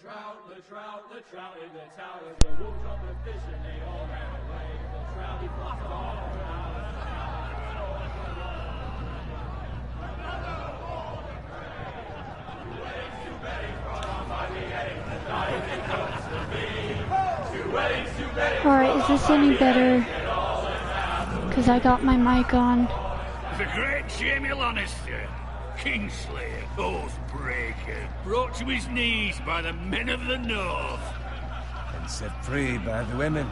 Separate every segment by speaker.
Speaker 1: Trout in the tower, the wolves got the fish and they all ran away. The trout, he flopped all around.
Speaker 2: Alright, is this any better? Because I got my mic on.
Speaker 3: The great Jaime Lannister, Kingslayer, Oathbreaker, brought to his knees by the men of the North.
Speaker 4: And set free by the women.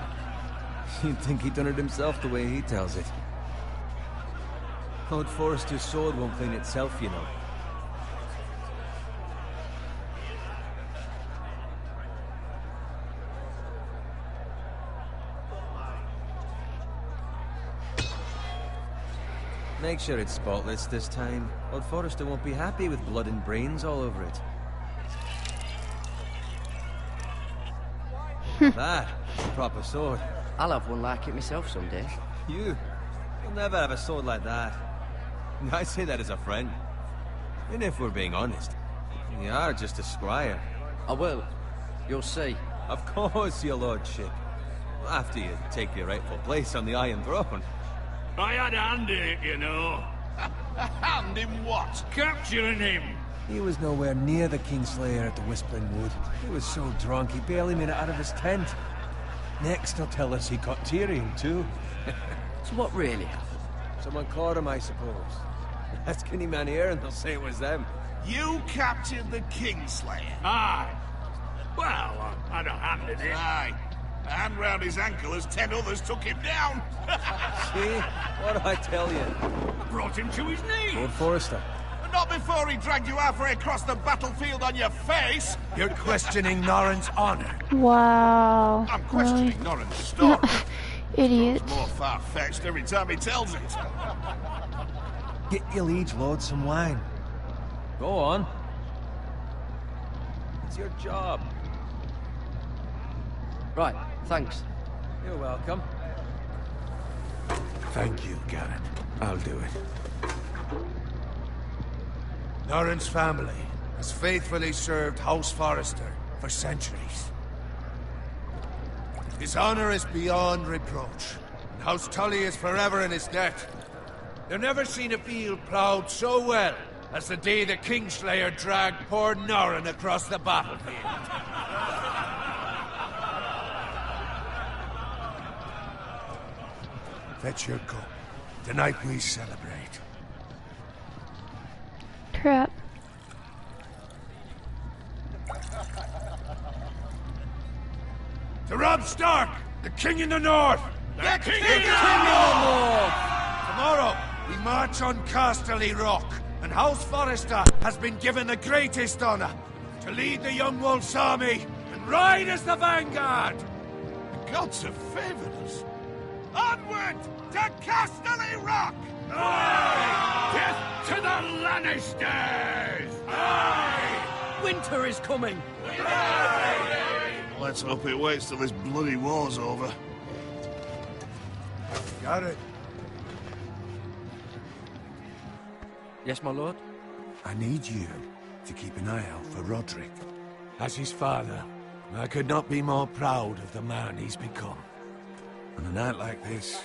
Speaker 4: You'd think he'd done it himself the way he tells it. Lord Forrester's sword won't clean itself, you know. Make sure it's spotless this time. Lord Forrester won't be happy with blood and brains all over it. That, proper sword.
Speaker 5: I'll have one like it myself someday.
Speaker 4: You'll never have a sword like that. I say that as a friend. And if we're being honest, you are just a squire.
Speaker 5: I will. You'll see.
Speaker 4: Of course, your lordship. After you take your rightful place on the Iron Throne.
Speaker 3: I had a hand in it, you know.
Speaker 6: A hand in what?
Speaker 3: Capturing him.
Speaker 4: He was nowhere near the Kingslayer at the Whispering Wood. He was so drunk he barely made it out of his tent. Next he'll tell us he caught Tyrion too.
Speaker 5: So what really happened?
Speaker 4: Someone caught him, I suppose. Ask any man here and they'll say it was them.
Speaker 6: You captured the Kingslayer?
Speaker 3: Aye. Well, I had a hand in it.
Speaker 6: Aye. A hand round his ankle as 10 others took him down.
Speaker 4: See? What did I tell you?
Speaker 3: Brought him to his knees.
Speaker 4: Lord Forrester.
Speaker 6: Not before he dragged you halfway across the battlefield on your face.
Speaker 7: You're questioning Norrin's honor.
Speaker 2: Wow.
Speaker 6: I'm questioning Norrin's story.
Speaker 2: Idiot.
Speaker 6: More far-fetched every time he tells it.
Speaker 4: Get your liege lord some wine. Go on. It's your job.
Speaker 5: Right, thanks.
Speaker 4: You're welcome.
Speaker 7: Thank you, Garrett. I'll do it. Norrin's family has faithfully served House Forrester for centuries. His honor is beyond reproach, and House Tully is forever in his debt. They've never seen a field plowed so well as the day the Kingslayer dragged poor Norrin across the battlefield. Fetch your cup. Tonight we celebrate.
Speaker 2: Crap.
Speaker 7: To Robb Stark, the King in the North!
Speaker 6: The King
Speaker 7: in the North! Tomorrow, we march on Casterly Rock, and House Forrester has been given the greatest honor to lead the Young Wolf's army and ride as the vanguard!
Speaker 6: The gods have favored us. Onward to Casterly Rock!
Speaker 3: Aye! Death to the Lannisters!
Speaker 5: Aye! Winter is coming!
Speaker 3: Aye!
Speaker 6: Let's hope it waits till this bloody war's over.
Speaker 7: Got it.
Speaker 5: Yes, my lord?
Speaker 7: I need you to keep an eye out for Roderick. As his father, I could not be more proud of the man he's become. On a night like this,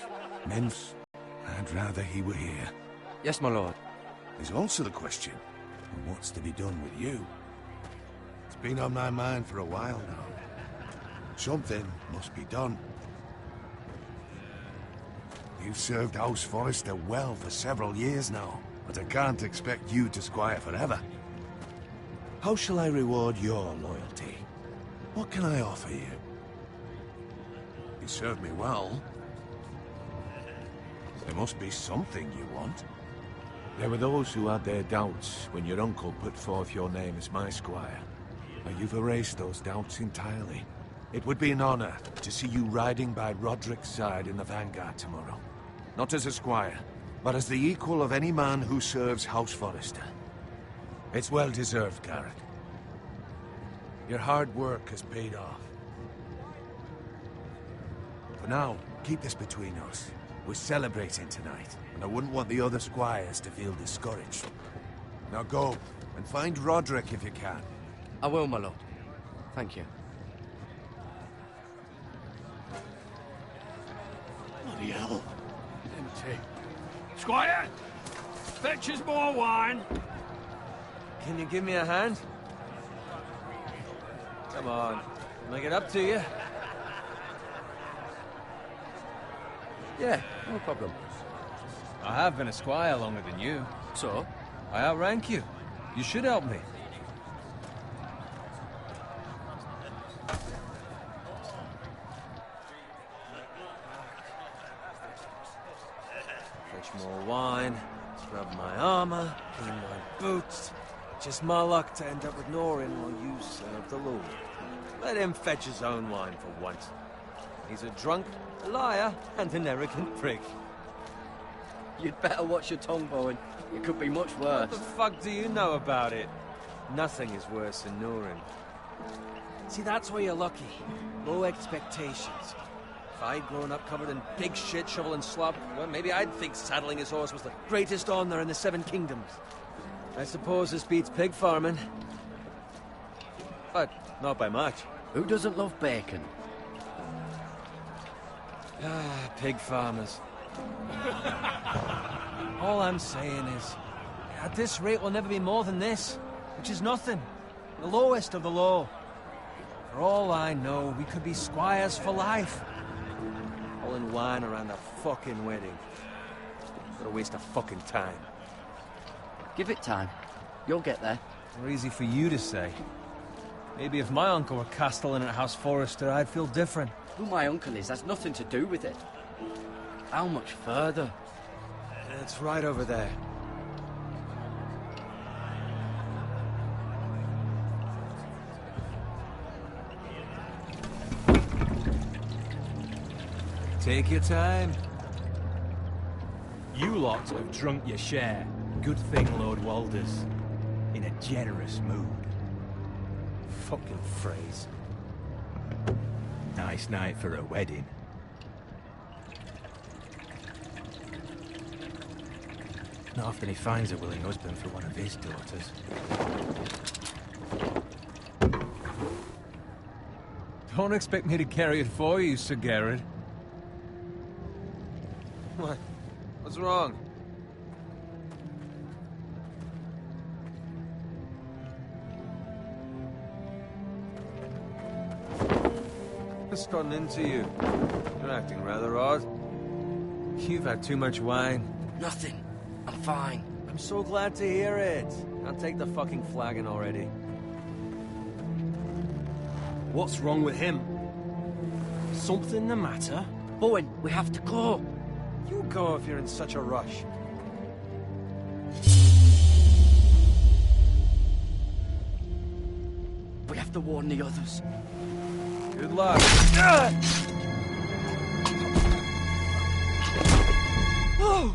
Speaker 7: Nymphs, I'd rather he were here.
Speaker 5: Yes, my lord.
Speaker 7: There's also the question of what's to be done with you. It's been on my mind for a while now. Something must be done. You've served House Forrester well for several years now, but I can't expect you to squire forever. How shall I reward your loyalty? What can I offer you? You served me well. There must be something you want.
Speaker 8: There were those who had their doubts when your uncle put forth your name as my squire.
Speaker 7: But you've erased those doubts entirely. It would be an honor to see you riding by Roderick's side in the vanguard tomorrow. Not as a squire, but as the equal of any man who serves House Forrester. It's well deserved, Garrett. Your hard work has paid off. For now, keep this between us. We're celebrating tonight, and I wouldn't want the other squires to feel discouraged. Now go, and find Roderick if you can.
Speaker 5: I will, my lord. Thank you.
Speaker 3: Bloody hell. Empty. Squire! Fetch us more wine.
Speaker 4: Can you give me a hand? Come on. Make it up to you.
Speaker 5: Yeah, no problem.
Speaker 4: I have been a squire longer than you.
Speaker 5: So?
Speaker 4: I outrank you. You should help me. Fetch more wine, scrub my armor, clean my boots. Just my luck to end up with Norin while you serve the Lord. Let him fetch his own wine for once. He's a drunk, a liar, and an arrogant prick.
Speaker 5: You'd better watch your tongue, Bowen. It could be much worse.
Speaker 4: What the fuck do you know about it? Nothing is worse than Norin. See, that's where you're lucky. Low expectations. If I'd grown up covered in pig shit, shovel and slop, well, maybe I'd think saddling his horse was the greatest honor in the Seven Kingdoms. I suppose this beats pig farming. But not by much.
Speaker 5: Who doesn't love bacon?
Speaker 4: Ah, pig farmers. All I'm saying is, at this rate we'll never be more than this, which is nothing. The lowest of the low. For all I know, we could be squires for life. Pulling wine around a fucking wedding. What a waste of fucking time.
Speaker 5: Give it time. You'll get there.
Speaker 4: More easy for you to say. Maybe if my uncle were castellan at House Forrester, I'd feel different.
Speaker 5: Who my uncle is has nothing to do with it. How much further?
Speaker 4: It's right over there. Take your time.
Speaker 9: You lot have drunk your share. Good thing Lord Walder's in a generous mood.
Speaker 4: Fucking phrase.
Speaker 9: Nice night for a wedding. Not often he finds a willing husband for one of his daughters.
Speaker 4: Don't expect me to carry it for you, Sir Garrett. What? What's wrong? What's gotten into you? You're acting rather odd. You've had too much wine.
Speaker 5: Nothing. I'm fine.
Speaker 4: I'm so glad to hear it. I'll take the fucking flagon already.
Speaker 9: What's wrong with him? Something the matter?
Speaker 5: Bowen, we have to go.
Speaker 4: You go if you're in such a rush.
Speaker 5: We have to warn the others.
Speaker 4: Good luck. Oh!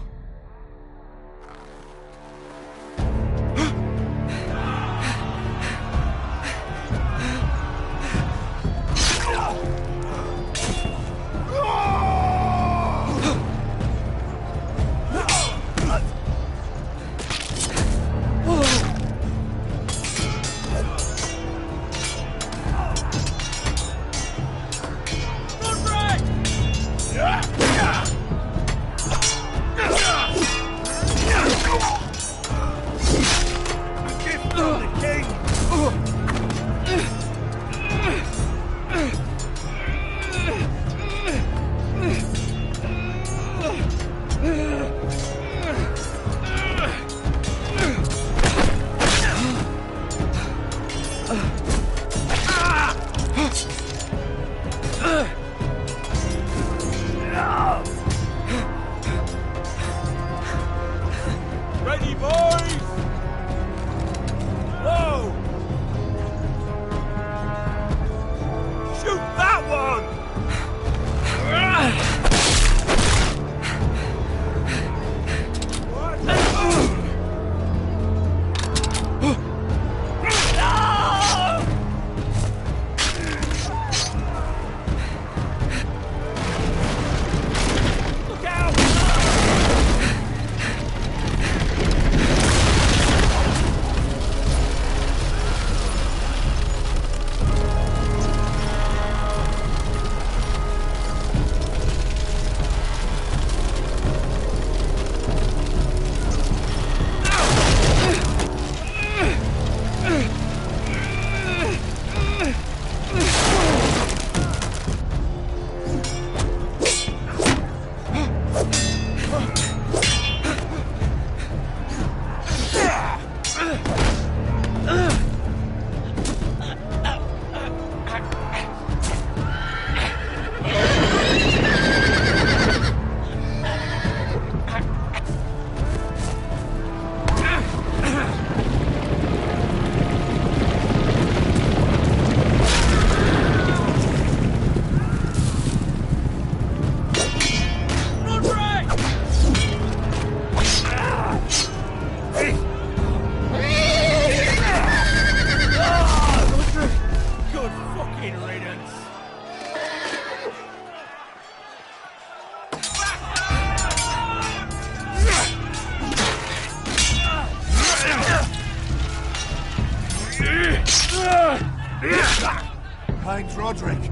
Speaker 7: find Roderick.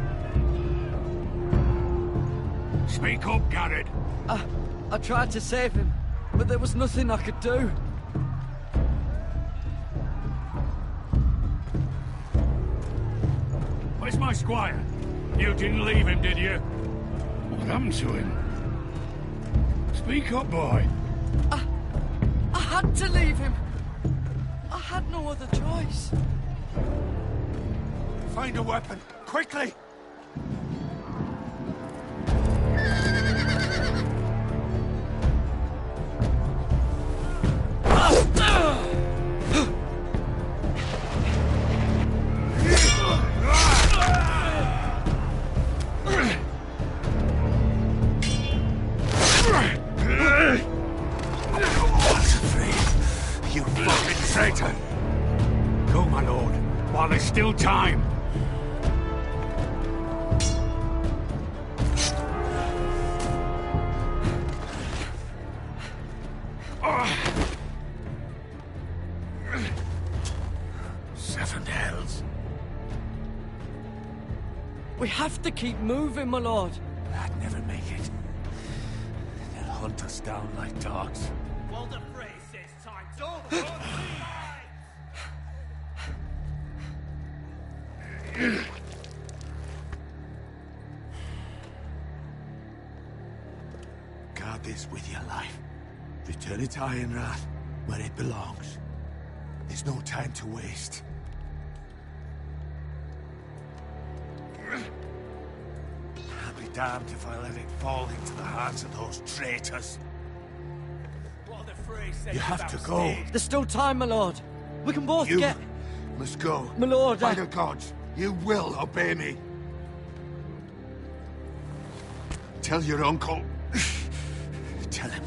Speaker 3: Speak up, Garrett.
Speaker 5: I tried to save him, but there was nothing I could do.
Speaker 3: Where's my squire? You didn't leave him, did you? What happened to him? Speak up, boy.
Speaker 5: I had to leave him. I had no other choice.
Speaker 7: Find a weapon, quickly!
Speaker 3: You fucking traitor! Go, my lord, while there's still time. Seven hells.
Speaker 5: We have to keep moving, my lord.
Speaker 7: I'd never make it. They'll hunt us down like dogs.
Speaker 1: Walder Frey says time. Don't
Speaker 7: Guard this with your life. Return it to Ironrath, where it belongs. There's no time to waste. I'll be damned if I let it fall into the hands of those traitors.
Speaker 1: Walder Frey says
Speaker 7: You have to go.
Speaker 5: There's still time, my lord. We can both
Speaker 7: You
Speaker 5: get...
Speaker 7: must go.
Speaker 5: My lord,
Speaker 7: By the gods, you will obey me. Tell your uncle. Tell him.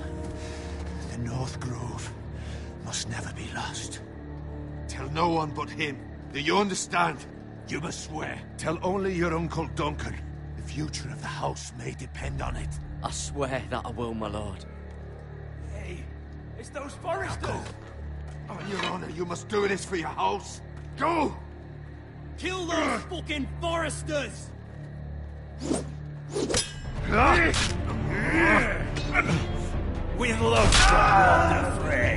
Speaker 7: The North Grove must never be lost. Tell no one but him. Do you understand? You must swear. Tell only your Uncle Duncan. The future of the house may depend on it.
Speaker 5: I swear that I will, my lord.
Speaker 1: Hey, it's those foresters.
Speaker 7: Go. On your honor, you must do this for your house. Go!
Speaker 1: Kill those fucking foresters.
Speaker 3: With love from Walder Frey.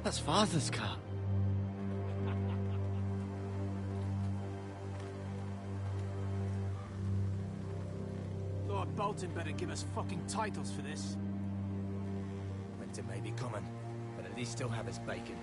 Speaker 10: That's Father's car.
Speaker 9: Lord Bolton better give us fucking titles for this.
Speaker 11: Winter may be coming, but at least he'll have his bacon.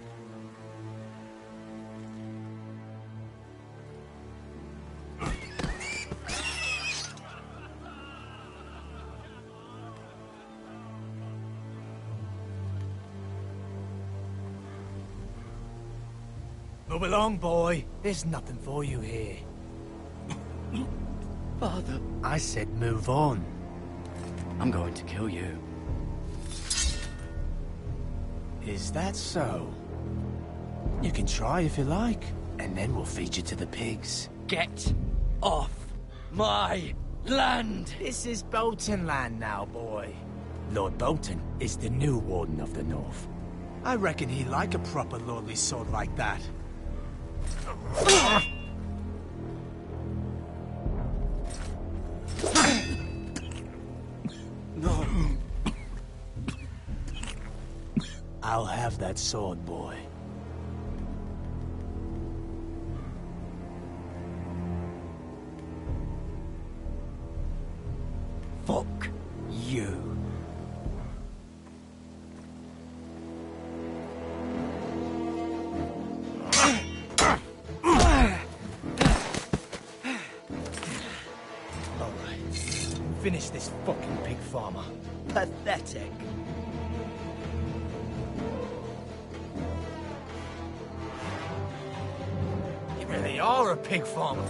Speaker 11: Move along, boy. There's nothing for you here.
Speaker 10: Father.
Speaker 11: I said move on.
Speaker 10: I'm going to kill you.
Speaker 11: Is that so? You can try if you like, and then we'll feed you to the pigs.
Speaker 10: Get off my land!
Speaker 11: This is Bolton land now, boy. Lord Bolton is the new Warden of the North. I reckon he'd like a proper lordly sword like that.
Speaker 10: No.
Speaker 11: I'll have that sword, boy.
Speaker 10: Fuck you.
Speaker 11: Finish this fucking pig farmer.
Speaker 10: Pathetic.
Speaker 11: You really are a pig farmer.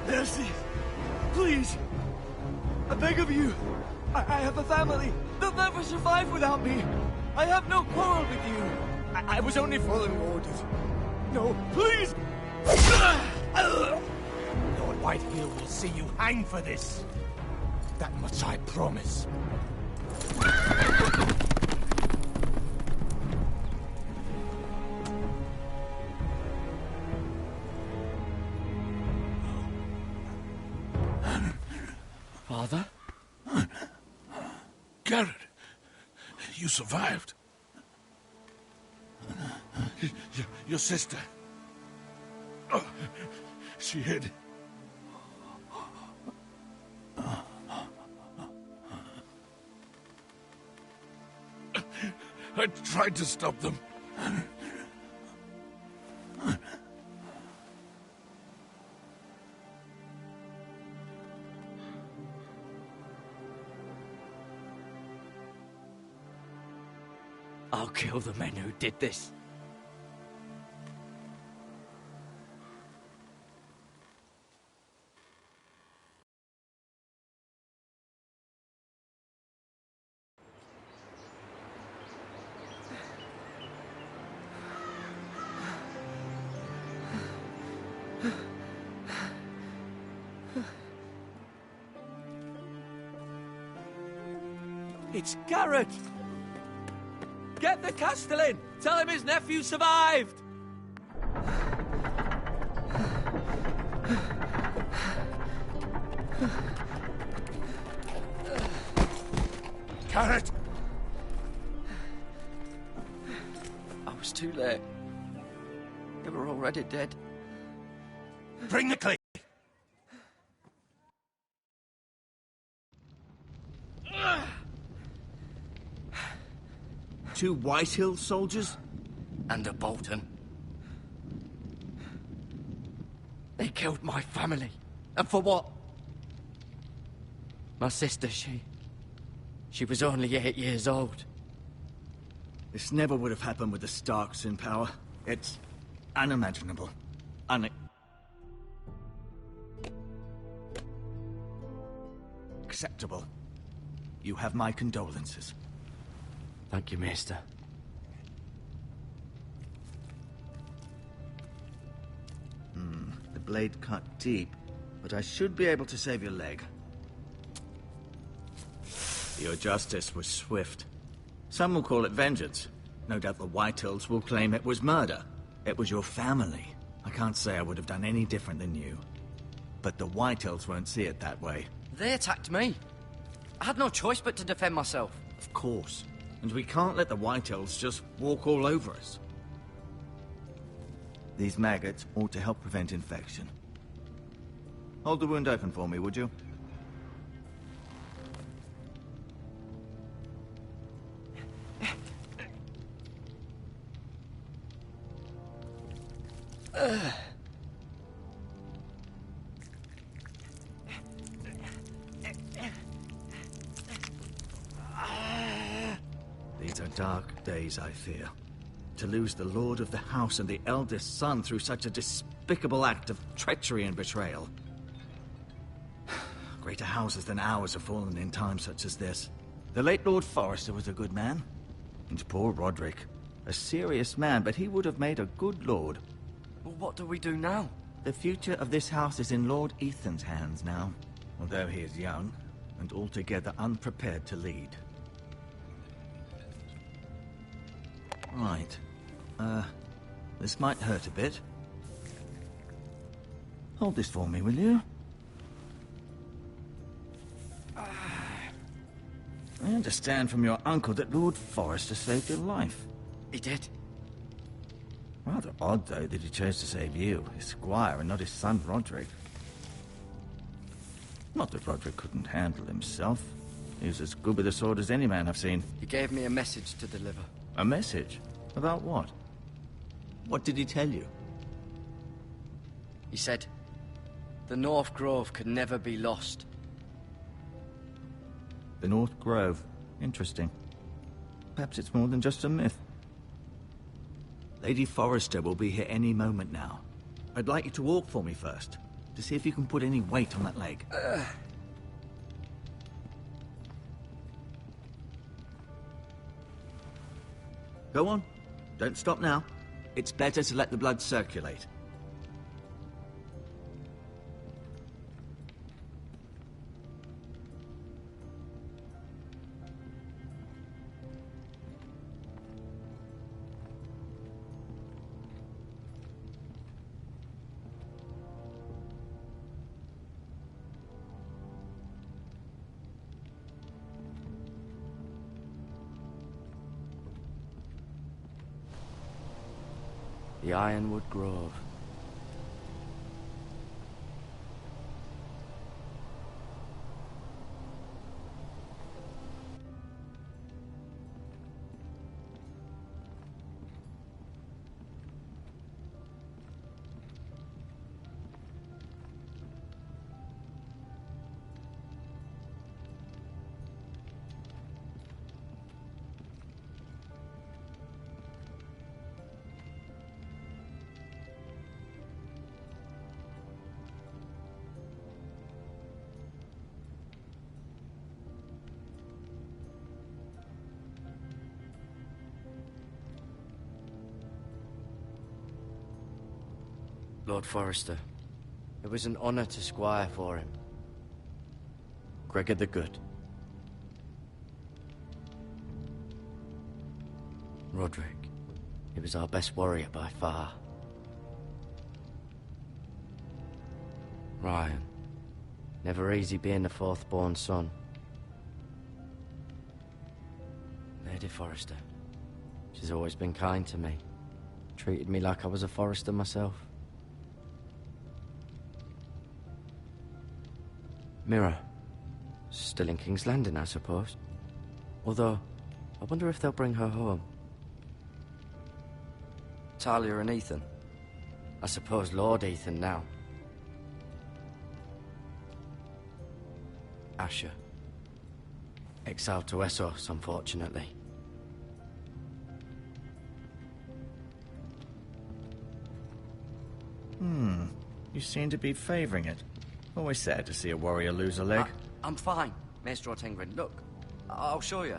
Speaker 10: Mercy! Please! I beg of you! I have a family! They'll never survive without me! I have no quarrel with you! I was only following orders. No, please!
Speaker 11: Lord Whitehill will see you hang for this. That much I promise.
Speaker 10: Father?
Speaker 6: Garrett, you survived. Your sister. Oh, she hid. I tried to stop them.
Speaker 10: I'll kill the men who did this.
Speaker 4: It's Garrett! Get the Castellan! Tell him his nephew survived!
Speaker 6: Garrett!
Speaker 10: I was too late. They were already dead.
Speaker 6: Bring the clay!
Speaker 10: Two Whitehill soldiers? And a Bolton. They killed my family. And for what? My sister, she was only 8 years old. This never would have happened with the Starks in power. It's unimaginable. Unacceptable. You have my condolences.
Speaker 11: Thank you, Maester.
Speaker 10: The blade cut deep, but I should be able to save your leg. Your justice was swift. Some will call it vengeance. No doubt the Whitehills will claim it was murder. It was your family. I can't say I would have done any different than you. But the Whitehills won't see it that way.
Speaker 12: They attacked me. I had no choice but to defend myself.
Speaker 10: Of course. And we can't let the Whitehills just walk all over us. These maggots ought to help prevent infection. Hold the wound open for me, would you? These are dark days, I fear. To lose the Lord of the House and the eldest son through such a despicable act of treachery and betrayal. Greater houses than ours have fallen in times such as this. The late Lord Forrester was a good man. And poor Roderick. A serious man, but he would have made a good lord.
Speaker 12: Well, what do we do now?
Speaker 10: The future of this house is in Lord Ethan's hands now. Although he is young, and altogether unprepared to lead. Right. This might hurt a bit. Hold this for me, will you? I understand from your uncle that Lord Forrester saved your life.
Speaker 12: He did.
Speaker 10: Rather odd, though, that he chose to save you, his squire, and not his son Roderick. Not that Roderick couldn't handle himself. He was as good with a sword as any man I've seen.
Speaker 12: He gave me a message to deliver.
Speaker 10: A message? About what? What did he tell you?
Speaker 12: He said, the North Grove could never be lost.
Speaker 10: The North Grove. Interesting. Perhaps it's more than just a myth. Lady Forrester will be here any moment now. I'd like you to walk for me first, to see if you can put any weight on that leg. Go on. Don't stop now. It's better to let the blood circulate.
Speaker 12: The Ironwood Grove. Lord Forrester. It was an honor to squire for him. Gregor the Good. Roderick. He was our best warrior by far. Ryan. Never easy being the fourth-born son. Lady Forrester. She's always been kind to me. Treated me like I was a Forrester myself. Mira. Still in King's Landing, I suppose. Although, I wonder if they'll bring her home. Talia and Ethan. I suppose Lord Ethan now. Asher. Exiled to Essos, unfortunately.
Speaker 13: You seem to be favoring it. Always sad to see a warrior lose a leg.
Speaker 12: I'm fine, Maestro Tengrin. Look, I'll show you.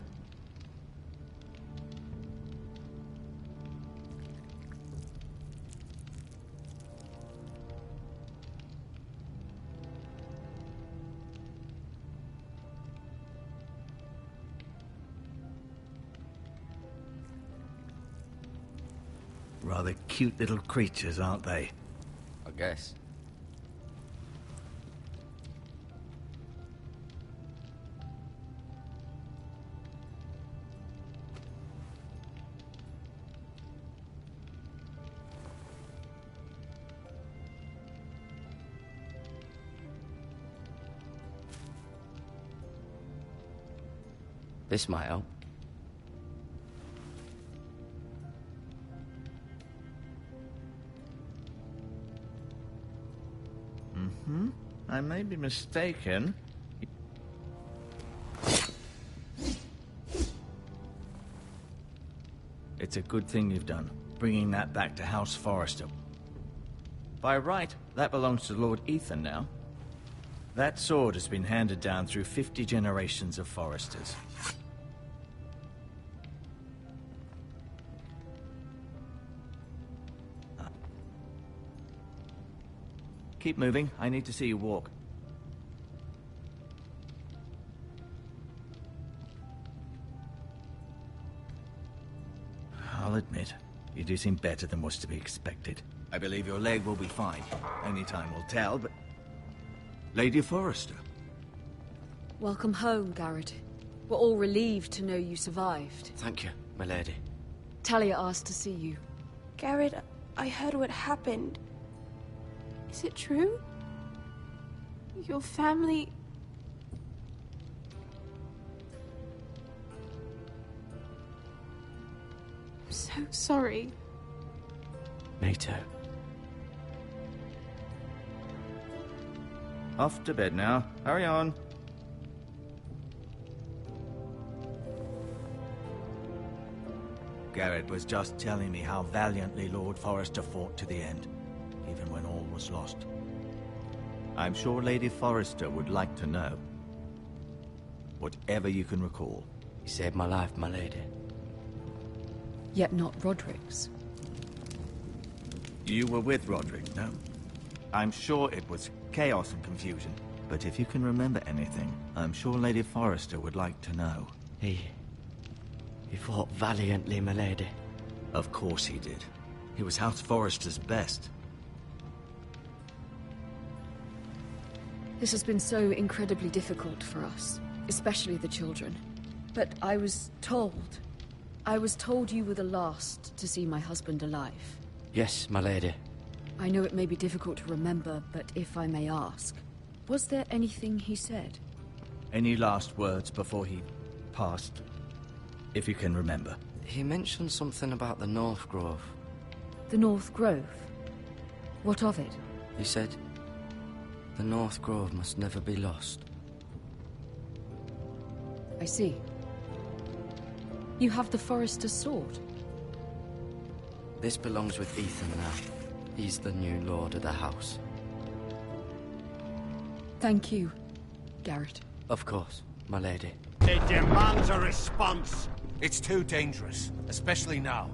Speaker 13: Rather cute little creatures, aren't they?
Speaker 12: I guess. This might help.
Speaker 13: I may be mistaken. It's a good thing you've done, bringing that back to House Forrester. By right, that belongs to Lord Ethan now. That sword has been handed down through 50 generations of Forresters. Keep moving. I need to see you walk. I'll admit, you do seem better than was to be expected. I believe your leg will be fine. Only time will tell, but... Lady Forrester.
Speaker 14: Welcome home, Garrett. We're all relieved to know you survived.
Speaker 12: Thank you, my lady.
Speaker 14: Talia asked to see you.
Speaker 2: Garrett, I heard what happened. Is it true? Your family... I'm so sorry.
Speaker 12: Me too.
Speaker 13: Off to bed now. Hurry on. Garrett was just telling me how valiantly Lord Forrester fought to the end, even when all was lost. I'm sure Lady Forrester would like to know. Whatever you can recall.
Speaker 12: You saved my life, my lady.
Speaker 14: Yet not Roderick's.
Speaker 13: You were with Roderick, no? I'm sure it was chaos and confusion. But if you can remember anything, I'm sure Lady Forrester would like to know.
Speaker 12: He fought valiantly, my lady.
Speaker 13: Of course he did. He was House Forrester's best.
Speaker 14: This has been so incredibly difficult for us, especially the children. But I was told you were the last to see my husband alive.
Speaker 12: Yes, my lady.
Speaker 14: I know it may be difficult to remember, but if I may ask, was there anything he said?
Speaker 13: Any last words before he passed? If you can remember.
Speaker 12: He mentioned something about the North Grove.
Speaker 14: The North Grove? What of it?
Speaker 12: He said, the North Grove must never be lost.
Speaker 14: I see. You have the Forrester's sword.
Speaker 12: This belongs with Ethan now. He's the new lord of the house.
Speaker 14: Thank you, Garrett.
Speaker 12: Of course, my lady.
Speaker 6: It demands a response.
Speaker 7: It's too dangerous, especially now.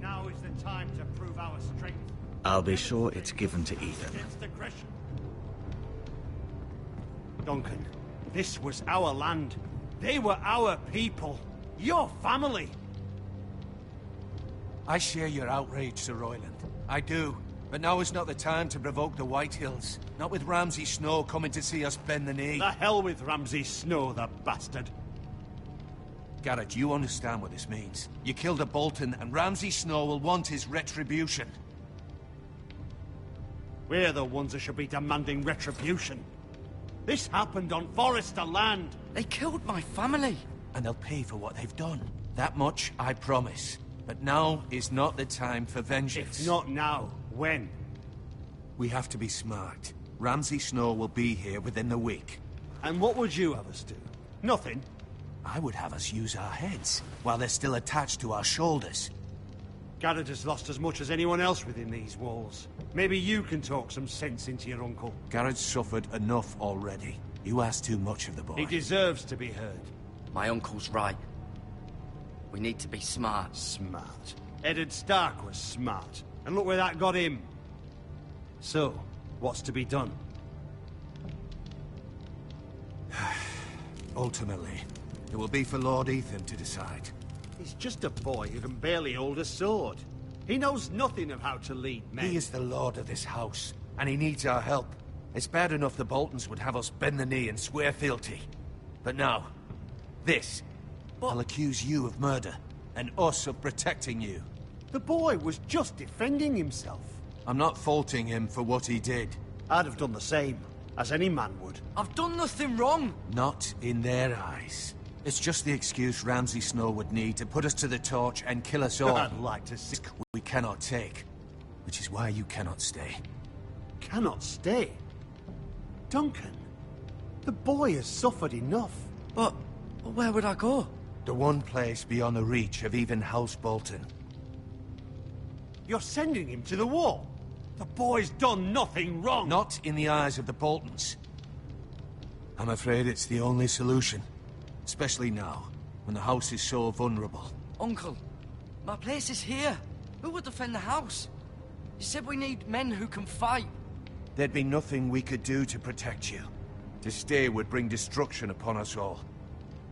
Speaker 6: Now is the time to prove our strength.
Speaker 13: I'll be sure it's given to Ethan.
Speaker 6: Against aggression. Duncan, this was our land. They were our people. Your family.
Speaker 7: I share your outrage, Sir Royland. I do. But now is not the time to provoke the Whitehills. Not with Ramsay Snow coming to see us bend the knee.
Speaker 6: The hell with Ramsay Snow, the bastard.
Speaker 7: Garrett, you understand what this means. You killed a Bolton, and Ramsay Snow will want his retribution.
Speaker 6: We're the ones that should be demanding retribution. This happened on Forrester land.
Speaker 12: They killed my family.
Speaker 7: And they'll pay for what they've done. That much, I promise. But now is not the time for vengeance.
Speaker 6: If not now, when?
Speaker 7: We have to be smart. Ramsay Snow will be here within the week.
Speaker 6: And what would you have us do? Nothing?
Speaker 7: I would have us use our heads, while they're still attached to our shoulders.
Speaker 15: Garrett has lost as much as anyone else within these walls. Maybe you can talk some sense into your uncle.
Speaker 7: Garrett's suffered enough already. You ask too much of the boy.
Speaker 15: He deserves to be heard.
Speaker 12: My uncle's right. We need to be smart.
Speaker 15: Smart? Eddard Stark was smart. And look where that got him. So, what's to be done?
Speaker 7: Ultimately, it will be for Lord Ethan to decide.
Speaker 15: He's just a boy who can barely hold a sword. He knows nothing of how to lead men.
Speaker 7: He is the lord of this house, and he needs our help. It's bad enough the Boltons would have us bend the knee and swear fealty. But now, this. I'll accuse you of murder, and us of protecting you.
Speaker 15: The boy was just defending himself.
Speaker 7: I'm not faulting him for what he did.
Speaker 15: I'd have done the same, as any man would.
Speaker 5: I've done nothing wrong.
Speaker 7: Not in their eyes. It's just the excuse Ramsay Snow would need to put us to the torch and kill us all.
Speaker 15: I'd like to see...
Speaker 7: We cannot take, which is why you cannot stay.
Speaker 15: Cannot stay? Duncan, the boy has suffered enough.
Speaker 12: But where would I go?
Speaker 7: The one place beyond the reach of even House Bolton.
Speaker 15: You're sending him to the wall? The boy's done nothing wrong!
Speaker 7: Not in the eyes of the Boltons. I'm afraid it's the only solution. Especially now, when the house is so vulnerable.
Speaker 5: Uncle, my place is here. Who would defend the house? You said we need men who can fight.
Speaker 7: There'd be nothing we could do to protect you. To stay would bring destruction upon us all.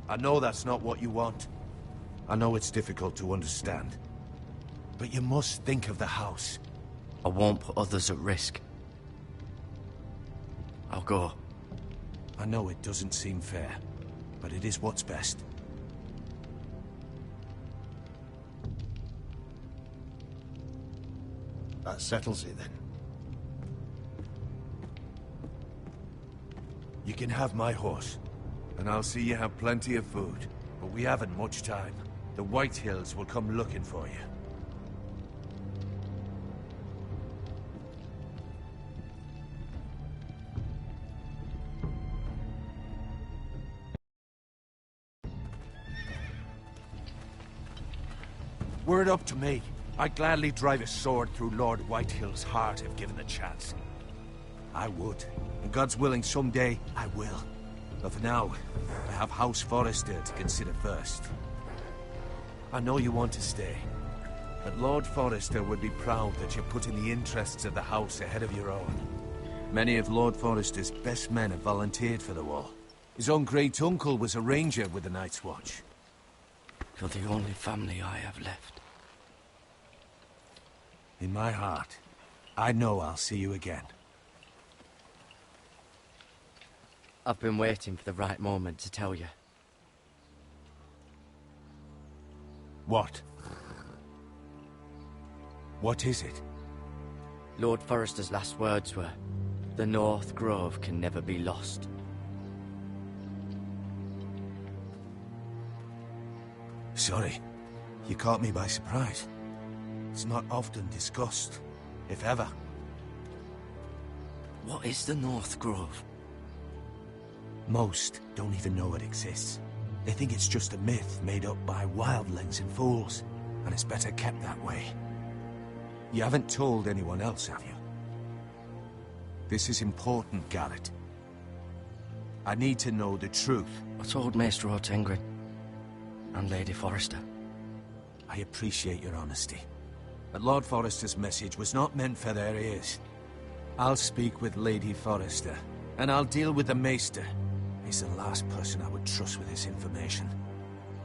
Speaker 7: I know that's not what you want. I know it's difficult to understand. But you must think of the house.
Speaker 12: I won't put others at risk. I'll go.
Speaker 7: I know it doesn't seem fair, but it is what's best.
Speaker 15: That settles it, then.
Speaker 7: You can have my horse, and I'll see you have plenty of food. But we haven't much time. The White Hills will come looking for you. Were it up to me, I'd gladly drive a sword through Lord Whitehill's heart if given the chance. I would. And God's willing, someday I will. But for now, I have House Forrester to consider first. I know you want to stay, but Lord Forrester would be proud that you're putting the interests of the house ahead of your own. Many of Lord Forrester's best men have volunteered for the war. His own great-uncle was a ranger with the Night's Watch.
Speaker 12: You're the only family I have left.
Speaker 7: In my heart, I know I'll see you again.
Speaker 12: I've been waiting for the right moment to tell you.
Speaker 7: What? What is it?
Speaker 12: Lord Forrester's last words were, "The North Grove can never be lost."
Speaker 7: Sorry. You caught me by surprise. It's not often discussed, if ever.
Speaker 12: What is the North Grove?
Speaker 7: Most don't even know it exists. They think it's just a myth made up by wildlings and fools, and it's better kept that way. You haven't told anyone else, have you? This is important, Garrett. I need to know the truth.
Speaker 12: I told Maester Ortengrin and Lady Forrester.
Speaker 7: I appreciate your honesty, but Lord Forrester's message was not meant for their ears. I'll speak with Lady Forrester, and I'll deal with the Maester. He's the last person I would trust with this information.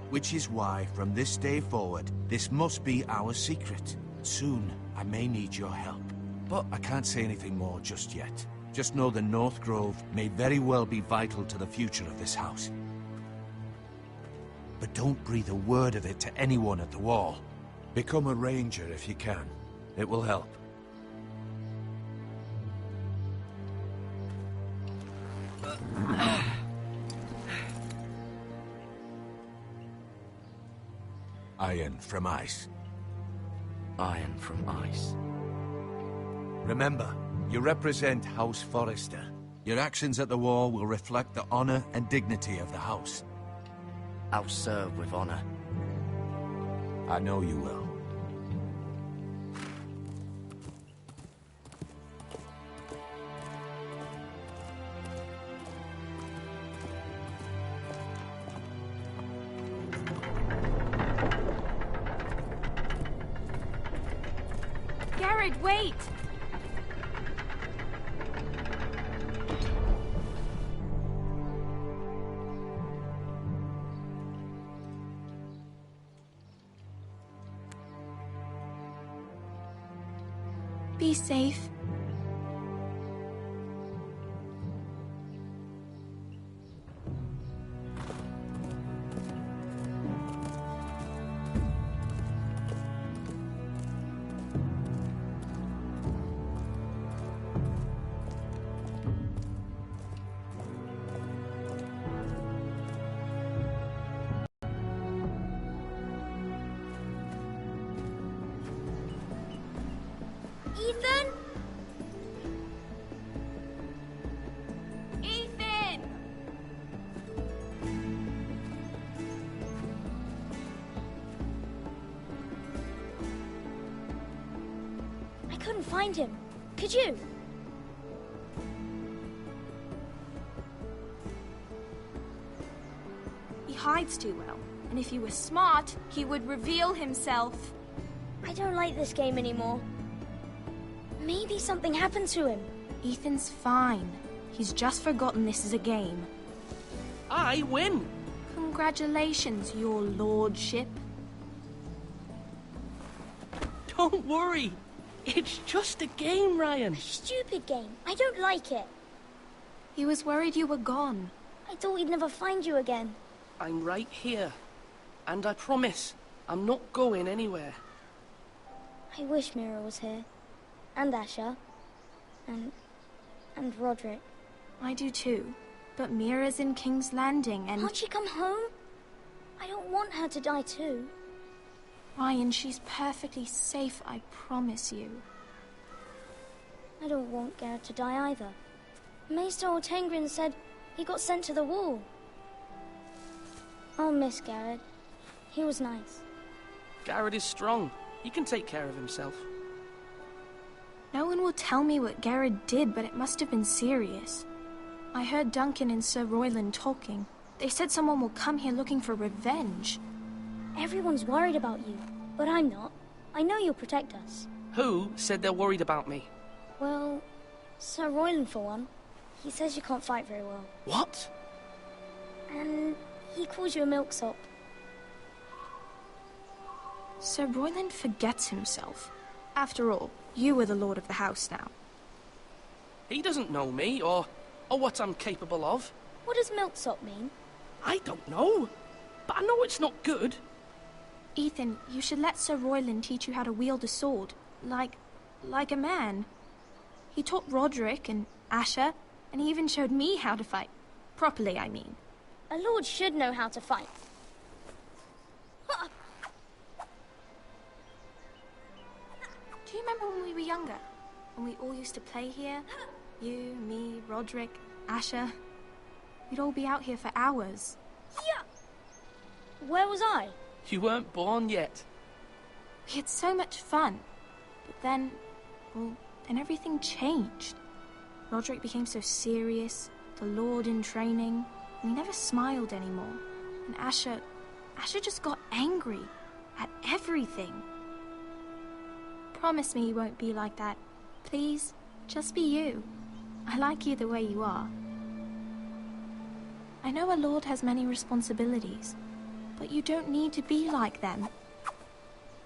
Speaker 7: Which is why, from this day forward, this must be our secret. Soon, I may need your help. But I can't say anything more just yet. Just know the North Grove may very well be vital to the future of this house. But don't breathe a word of it to anyone at the wall. Become a ranger if you can. It will help. Iron from ice.
Speaker 12: Iron from ice.
Speaker 7: Remember, you represent House Forrester. Your actions at the war will reflect the honor and dignity of the house.
Speaker 12: I'll serve with honor.
Speaker 7: I know you will.
Speaker 16: Garrett, wait!
Speaker 2: Be safe.
Speaker 17: Ethan? Ethan! I couldn't find him. Could you?
Speaker 16: He hides too well, and if he was smart, he would reveal himself.
Speaker 17: I don't like this game anymore. Maybe something happened to him.
Speaker 16: Ethan's fine. He's just forgotten this is a game.
Speaker 18: I win!
Speaker 16: Congratulations, your lordship.
Speaker 18: Don't worry. It's just a game, Ryan.
Speaker 17: A stupid game. I don't like it.
Speaker 16: He was worried you were gone.
Speaker 17: I thought we'd never find you again.
Speaker 18: I'm right here. And I promise, I'm not going anywhere.
Speaker 17: I wish Mira was here. And Asher. And Roderick.
Speaker 16: I do too. But Mira's in King's Landing and...
Speaker 17: Can't she come home? I don't want her to die too.
Speaker 16: Ryan, she's perfectly safe, I promise you.
Speaker 17: I don't want Garrett to die either. Maester Ortengrin said he got sent to the wall. I'll miss Garrett. He was nice.
Speaker 18: Garrett is strong. He can take care of himself.
Speaker 16: No one will tell me what Garrett did, but it must have been serious. I heard Duncan and Sir Royland talking. They said someone will come here looking for revenge.
Speaker 17: Everyone's worried about you, but I'm not. I know you'll protect us.
Speaker 18: Who said they're worried about me?
Speaker 17: Well, Sir Royland for one. He says you can't fight very well.
Speaker 18: What?
Speaker 17: And he calls you a milksop.
Speaker 16: Sir Royland forgets himself. After all, you are the lord of the house now.
Speaker 18: He doesn't know me, or what I'm capable of.
Speaker 17: What does milksop mean?
Speaker 18: I don't know, but I know it's not good.
Speaker 16: Ethan, you should let Sir Royland teach you how to wield a sword, like a man. He taught Roderick and Asher, and he even showed me how to fight. Properly, I mean.
Speaker 17: A lord should know how to fight.
Speaker 16: Do you remember when we were younger? When we all used to play here? You, me, Roderick, Asher. We'd all be out here for hours.
Speaker 17: Yeah. Where was I?
Speaker 18: You weren't born yet.
Speaker 16: We had so much fun. But then, well, then everything changed. Roderick became so serious, the Lord in training, and he never smiled anymore. And Asher just got angry at everything. Promise me you won't be like that. Please, just be you. I like you the way you are. I know a lord has many responsibilities, but you don't need to be like them.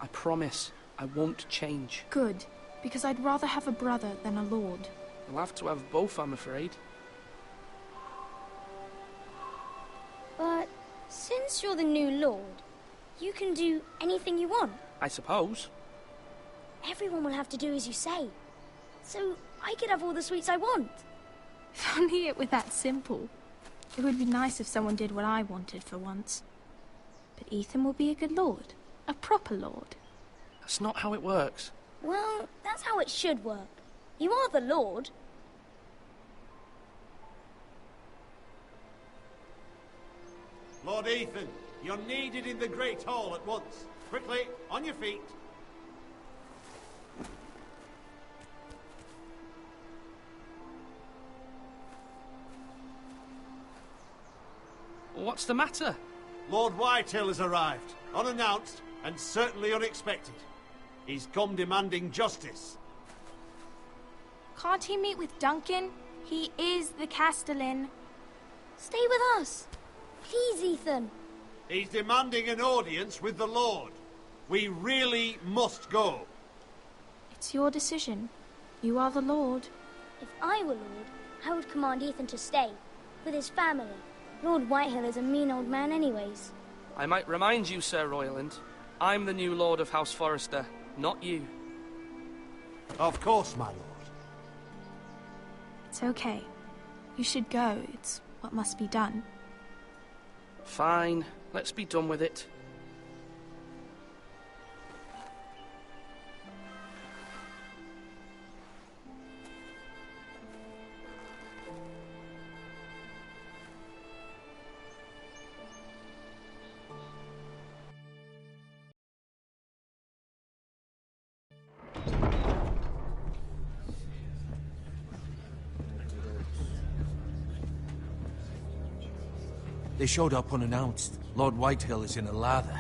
Speaker 18: I promise I won't change.
Speaker 16: Good, because I'd rather have a brother than a lord.
Speaker 18: I'll have to have both, I'm afraid.
Speaker 17: But since you're the new lord, you can do anything you want.
Speaker 18: I suppose.
Speaker 17: Everyone will have to do as you say. So I could have all the sweets I want.
Speaker 16: If only it were that simple. It would be nice if someone did what I wanted for once. But Ethan will be a good lord. A proper lord.
Speaker 18: That's not how it works.
Speaker 17: Well, that's how it should work. You are the lord.
Speaker 15: Lord Ethan, you're needed in the Great Hall at once. Quickly, on your feet.
Speaker 18: What's the matter?
Speaker 15: Lord Whitetail has arrived, unannounced and certainly unexpected. He's come demanding justice.
Speaker 16: Can't he meet with Duncan? He is the Castellan.
Speaker 17: Stay with us. Please, Ethan.
Speaker 15: He's demanding an audience with the Lord. We really must go.
Speaker 16: It's your decision. You are the Lord.
Speaker 17: If I were Lord, I would command Ethan to stay, with his family. Lord Whitehill is a mean old man anyways.
Speaker 18: I might remind you, Sir Royland, I'm the new Lord of House Forrester, not you.
Speaker 15: Of course, my lord.
Speaker 16: It's okay. You should go. It's what must be done.
Speaker 18: Fine. Let's be done with it.
Speaker 7: They showed up unannounced. Lord Whitehill is in a lather.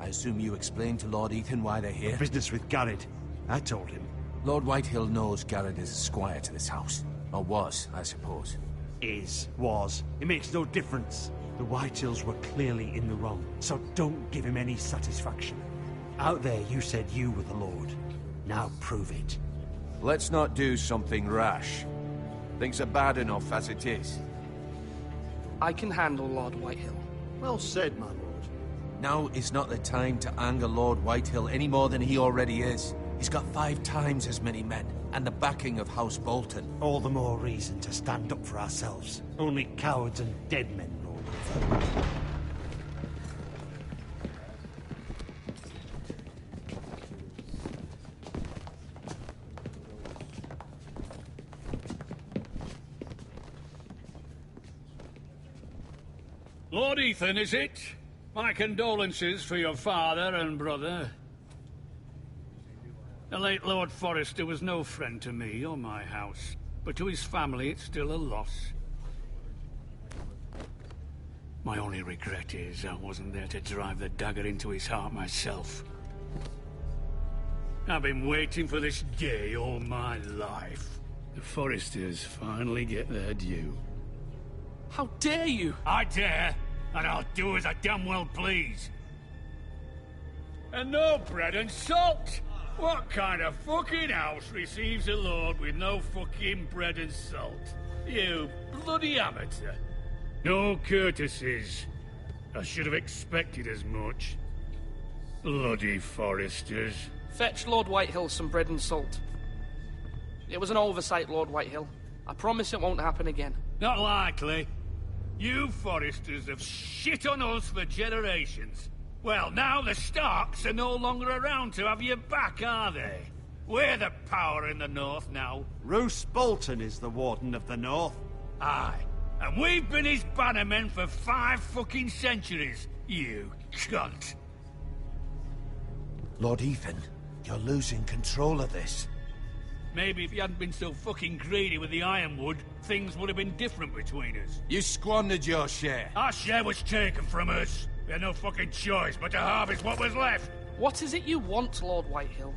Speaker 7: I assume you explained to Lord Ethan why they're here?
Speaker 15: Business with Garrett. I told him.
Speaker 7: Lord Whitehill knows Garrett is a squire to this house. Or was, I suppose.
Speaker 15: Was. It makes no difference. The Whitehills were clearly in the wrong, so don't give him any satisfaction. Out there you said you were the Lord. Now prove it.
Speaker 7: Let's not do something rash. Things are bad enough as it is.
Speaker 18: I can handle Lord Whitehill.
Speaker 15: Well said, my lord.
Speaker 7: Now is not the time to anger Lord Whitehill any more than he already is. He's got 5 times as many men, and the backing of House Bolton.
Speaker 15: All the more reason to stand up for ourselves. Only cowards and dead men rule over.
Speaker 3: Lord Ethan, is it? My condolences for your father and brother. The late Lord Forrester was no friend to me or my house, but to his family it's still a loss. My only regret is I wasn't there to drive the dagger into his heart myself. I've been waiting for this day all my life. The Forresters finally get their due.
Speaker 18: How dare you?
Speaker 3: I dare, and I'll do as I damn well please. And no bread and salt! What kind of fucking house receives a lord with no fucking bread and salt? You bloody amateur. No courtesies. I should have expected as much. Bloody Forresters.
Speaker 18: Fetch Lord Whitehill some bread and salt. It was an oversight, Lord Whitehill. I promise it won't happen again.
Speaker 3: Not likely. You Forresters have shit on us for generations. Well, now the Starks are no longer around to have your back, are they? We're the power in the north now.
Speaker 15: Roose Bolton is the Warden of the North.
Speaker 3: Aye. And we've been his bannermen for 5 fucking centuries, you cunt.
Speaker 7: Lord Ethan, you're losing control of this.
Speaker 3: Maybe if you hadn't been so fucking greedy with the ironwood, things would have been different between us.
Speaker 7: You squandered your share.
Speaker 3: Our share was taken from us. We had no fucking choice but to harvest what was left.
Speaker 18: What is it you want, Lord Whitehill?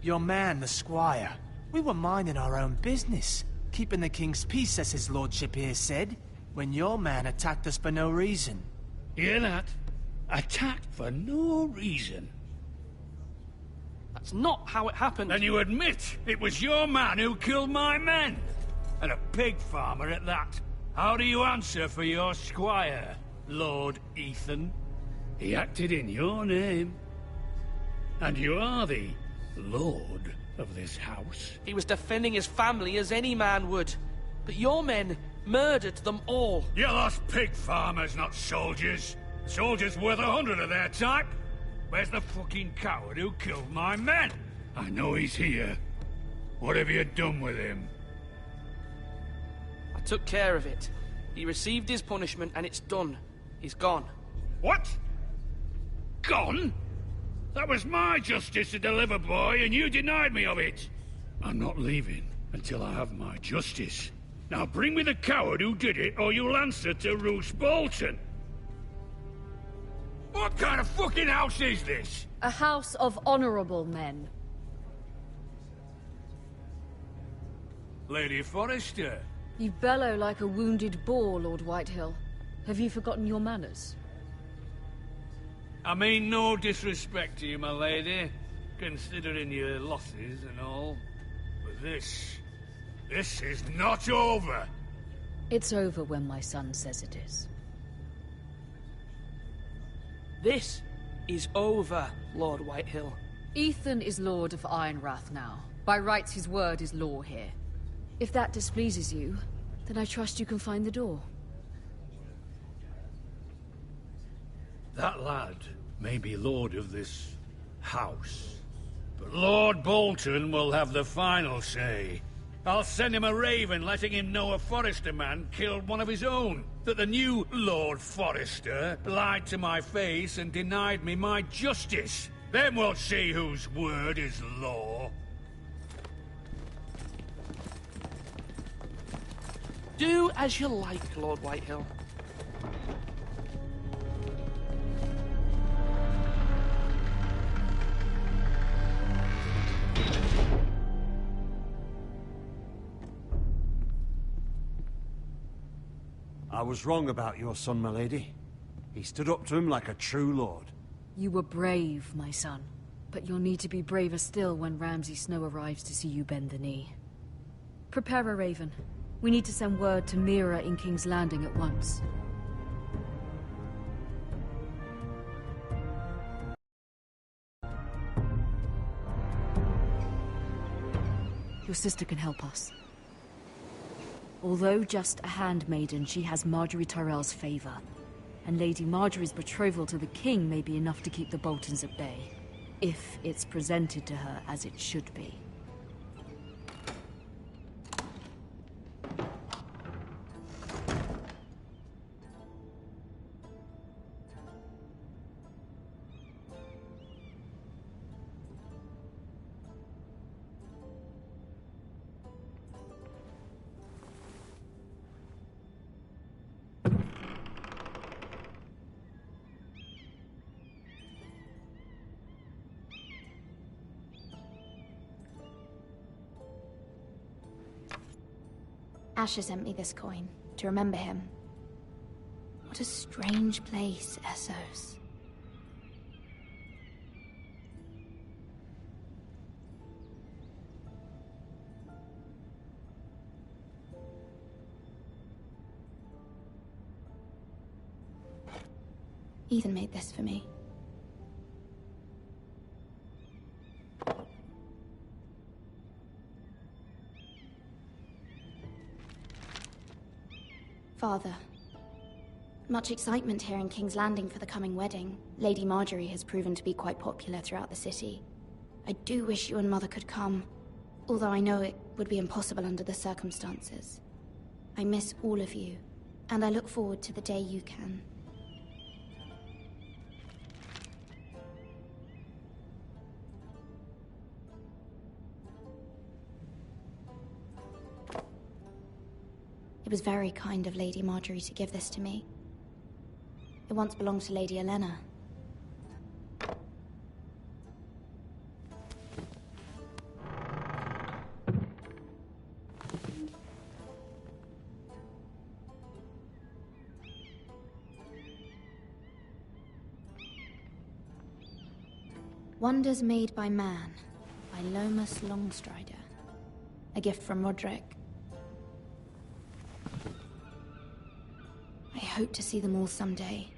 Speaker 11: Your man, the squire. We were minding our own business. Keeping the king's peace, as his lordship here said, when your man attacked us for no reason.
Speaker 3: Hear that? Attacked for no reason.
Speaker 18: That's not how it happened.
Speaker 3: And you admit it was your man who killed my men? And a pig farmer at that. How do you answer for your squire, Lord Ethan? He acted in your name. And you are the lord of this house.
Speaker 18: He was defending his family as any man would. But your men murdered them all.
Speaker 3: You lost pig farmers, not soldiers. Soldiers worth 100 of their type. Where's the fucking coward who killed my men? I know he's here. What have you done with him?
Speaker 18: I took care of it. He received his punishment and it's done. He's gone.
Speaker 3: What? Gone? That was my justice to deliver, boy, and you denied me of it. I'm not leaving until I have my justice. Now bring me the coward who did it, or you'll answer to Roose Bolton. What kind of fucking house is this?
Speaker 14: A house of honorable men.
Speaker 3: Lady Forrester.
Speaker 14: You bellow like a wounded boar, Lord Whitehill. Have you forgotten your manners?
Speaker 3: I mean no disrespect to you, my lady, considering your losses and all. But this is not over.
Speaker 14: It's over when my son says it is.
Speaker 18: This is over, Lord Whitehill.
Speaker 14: Ethan is Lord of Ironrath now. By rights, his word is law here. If that displeases you, then I trust you can find the door.
Speaker 3: That lad may be lord of this house, but Lord Bolton will have the final say. I'll send him a raven letting him know a Forrester man killed one of his own. That the new Lord Forrester lied to my face and denied me my justice. Then we'll see whose word is law.
Speaker 18: Do as you like, Lord Whitehill.
Speaker 15: I was wrong about your son, my lady. He stood up to him like a true lord.
Speaker 14: You were brave, my son. But you'll need to be braver still when Ramsay Snow arrives to see you bend the knee. Prepare a raven. We need to send word to Mira in King's Landing at once. Your sister can help us. Although just a handmaiden, she has Marjorie Tyrell's favor. And Lady Marjorie's betrothal to the king may be enough to keep the Boltons at bay. If it's presented to her as it should be.
Speaker 16: Asher sent me this coin to remember him. What a strange place, Essos. Ethan made this for me. Father, much excitement here in King's Landing for the coming wedding. Lady Marjorie has proven to be quite popular throughout the city. I do wish you and Mother could come, although I know it would be impossible under the circumstances. I miss all of you, and I look forward to the day you can. It was very kind of Lady Marjorie to give this to me. It once belonged to Lady Olenna.
Speaker 2: Wonders Made by Man, by Lomas Longstrider. A gift from Roderick. I hope to see them all someday.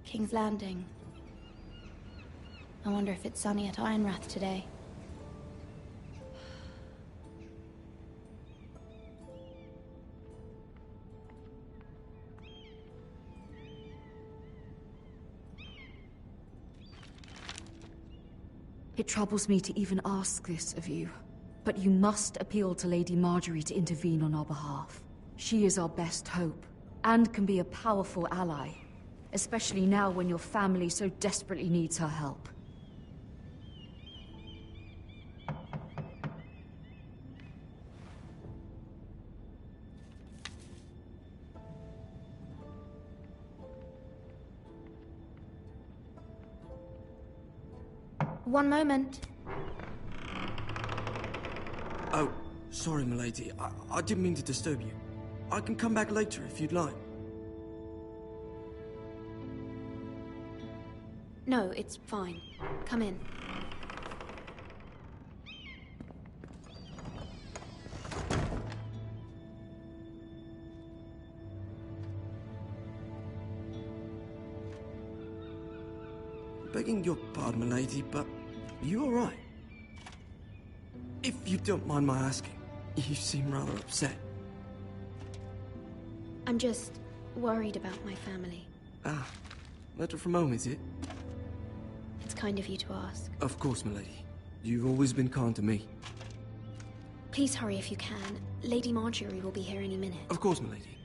Speaker 2: King's Landing. I wonder if it's sunny at Ironrath today.
Speaker 14: It troubles me to even ask this of you, but you must appeal to Lady Marjorie to intervene on our behalf. She is our best hope, and can be a powerful ally, especially now when your family so desperately needs her help.
Speaker 2: One moment.
Speaker 5: Oh, sorry, milady. I didn't mean to disturb you. I can come back later if you'd like.
Speaker 2: No, it's fine. Come in.
Speaker 5: Begging your pardon, milady, but you all right? If you don't mind my asking, you seem rather upset.
Speaker 2: I'm just worried about my family.
Speaker 5: Ah, letter from home, is it?
Speaker 2: It's kind of you to ask.
Speaker 5: Of course, milady. You've always been kind to me.
Speaker 2: Please hurry if you can. Lady Marjorie will be here any minute.
Speaker 5: Of course, milady.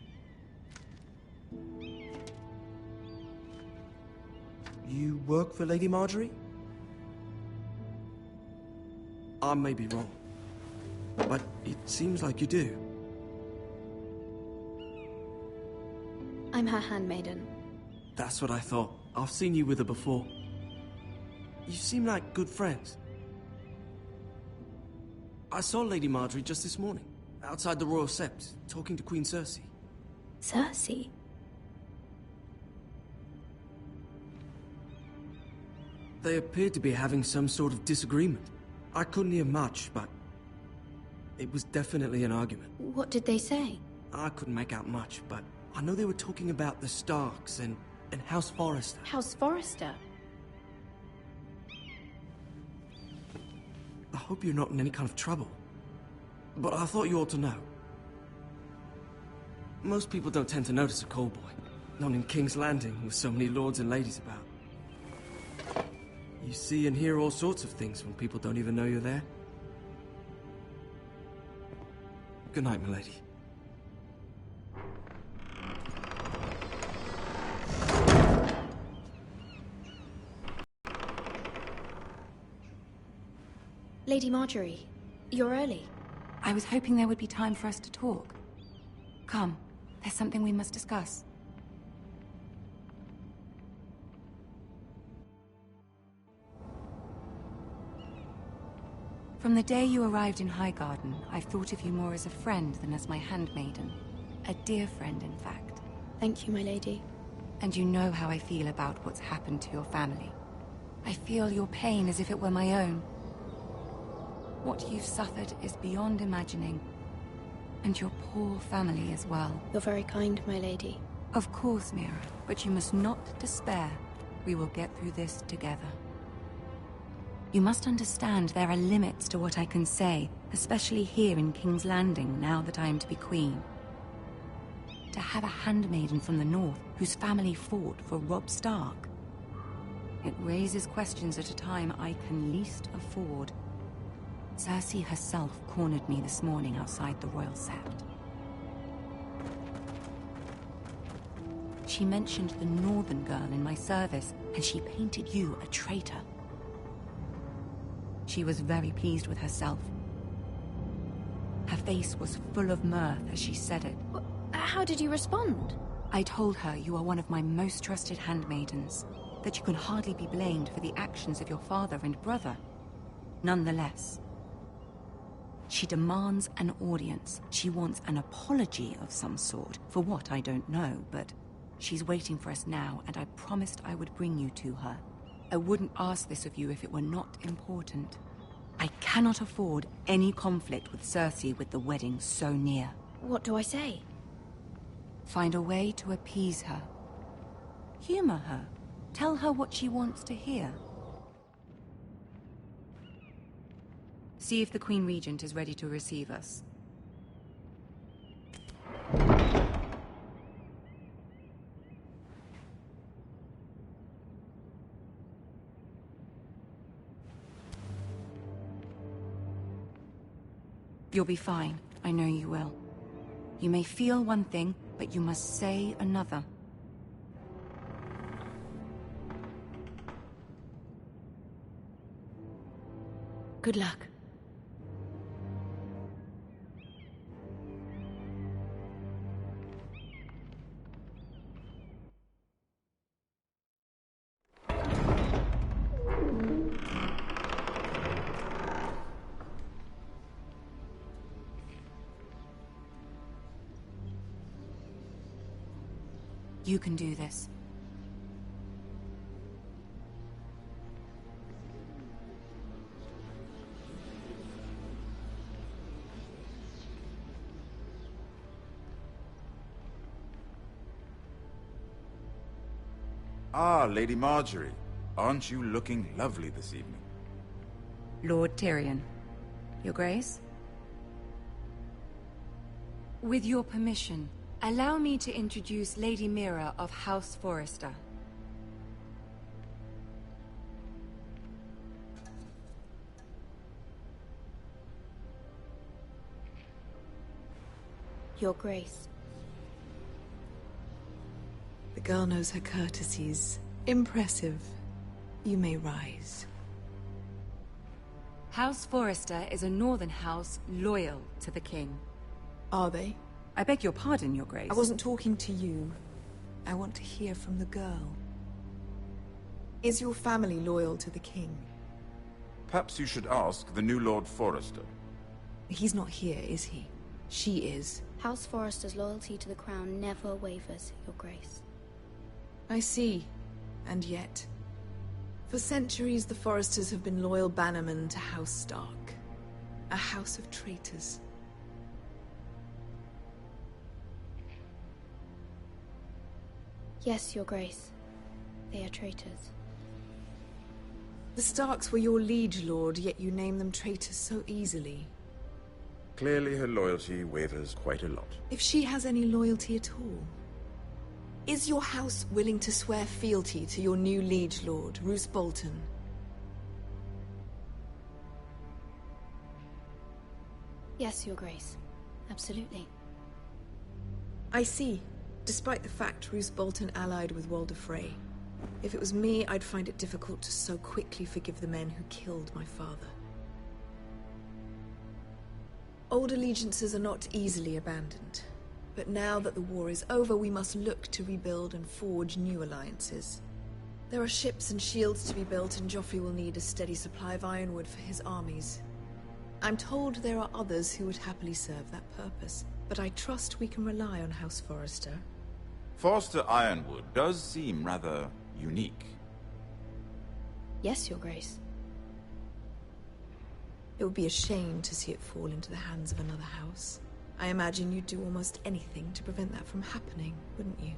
Speaker 5: You work for Lady Marjorie? I may be wrong, but it seems like you do.
Speaker 2: I'm her handmaiden.
Speaker 5: That's what I thought. I've seen you with her before. You seem like good friends. I saw Lady Marjorie just this morning, outside the Royal Sept, talking to Queen Cersei.
Speaker 2: Cersei?
Speaker 5: They appeared to be having some sort of disagreement. I couldn't hear much, but it was definitely an argument.
Speaker 2: What did they say?
Speaker 5: I couldn't make out much, but I know they were talking about the Starks and House Forrester.
Speaker 2: House Forrester?
Speaker 5: I hope you're not in any kind of trouble, but I thought you ought to know. Most people don't tend to notice a call boy, not in King's Landing with so many lords and ladies about. You see and hear all sorts of things when people don't even know you're there. Good night, milady.
Speaker 2: Lady Marjorie, you're early.
Speaker 19: I was hoping there would be time for us to talk. Come, there's something we must discuss. From the day you arrived in Highgarden, I've thought of you more as a friend than as my handmaiden. A dear friend, in fact.
Speaker 2: Thank you, my lady.
Speaker 19: And you know how I feel about what's happened to your family. I feel your pain as if it were my own. What you've suffered is beyond imagining. And your poor family as well.
Speaker 2: You're very kind, my lady.
Speaker 19: Of course, Mira, but you must not despair. We will get through this together. You must understand there are limits to what I can say, especially here in King's Landing, now that I am to be queen. To have a handmaiden from the north whose family fought for Robb Stark. It raises questions at a time I can least afford. Cersei herself cornered me this morning outside the Royal Sept. She mentioned the northern girl in my service, and she painted you a traitor. She was very pleased with herself. Her face was full of mirth as she said it.
Speaker 2: How did you respond?
Speaker 19: I told her you are one of my most trusted handmaidens, that you can hardly be blamed for the actions of your father and brother. Nonetheless, She demands an audience. She wants an apology of some sort. For what, I don't know, but she's waiting for us now, and I promised I would bring you to her. I wouldn't ask this of you if it were not important. I cannot afford any conflict with Cersei with the wedding so near.
Speaker 2: What do I say?
Speaker 19: Find a way to appease her. Humor her. Tell her what she wants to hear. See if the Queen Regent is ready to receive us. You'll be fine. I know you will. You may feel one thing, but you must say another.
Speaker 2: Good luck.
Speaker 19: You can do this.
Speaker 20: Ah, Lady Marjorie. Aren't you looking lovely this evening?
Speaker 19: Lord Tyrion. Your Grace? With your permission, allow me to introduce Lady Mira of House Forrester.
Speaker 2: Your Grace.
Speaker 21: The girl knows her courtesies. Impressive. You may rise.
Speaker 19: House Forrester is a northern house loyal to the king.
Speaker 21: Are they?
Speaker 19: I beg your pardon, Your Grace.
Speaker 21: I wasn't talking to you. I want to hear from the girl. Is your family loyal to the king?
Speaker 20: Perhaps you should ask the new Lord Forrester.
Speaker 21: He's not here, is he? She is.
Speaker 2: House Forrester's loyalty to the crown never wavers, Your Grace.
Speaker 21: I see. And yet, for centuries the Forresters have been loyal bannermen to House Stark. A house of traitors.
Speaker 2: Yes, Your Grace. They are traitors.
Speaker 21: The Starks were your liege lord, yet you name them traitors so easily.
Speaker 20: Clearly her loyalty wavers quite a lot.
Speaker 21: If she has any loyalty at all. Is your house willing to swear fealty to your new liege lord, Roose Bolton?
Speaker 2: Yes, Your Grace. Absolutely.
Speaker 21: I see. Despite the fact Roose Bolton allied with Walder Frey. If it was me, I'd find it difficult to so quickly forgive the men who killed my father. Old allegiances are not easily abandoned. But now that the war is over, we must look to rebuild and forge new alliances. There are ships and shields to be built, and Joffrey will need a steady supply of ironwood for his armies. I'm told there are others who would happily serve that purpose, but I trust we can rely on House Forrester.
Speaker 20: Forrester Ironwood does seem rather unique.
Speaker 2: Yes, Your Grace.
Speaker 21: It would be a shame to see it fall into the hands of another house. I imagine you'd do almost anything to prevent that from happening, wouldn't you?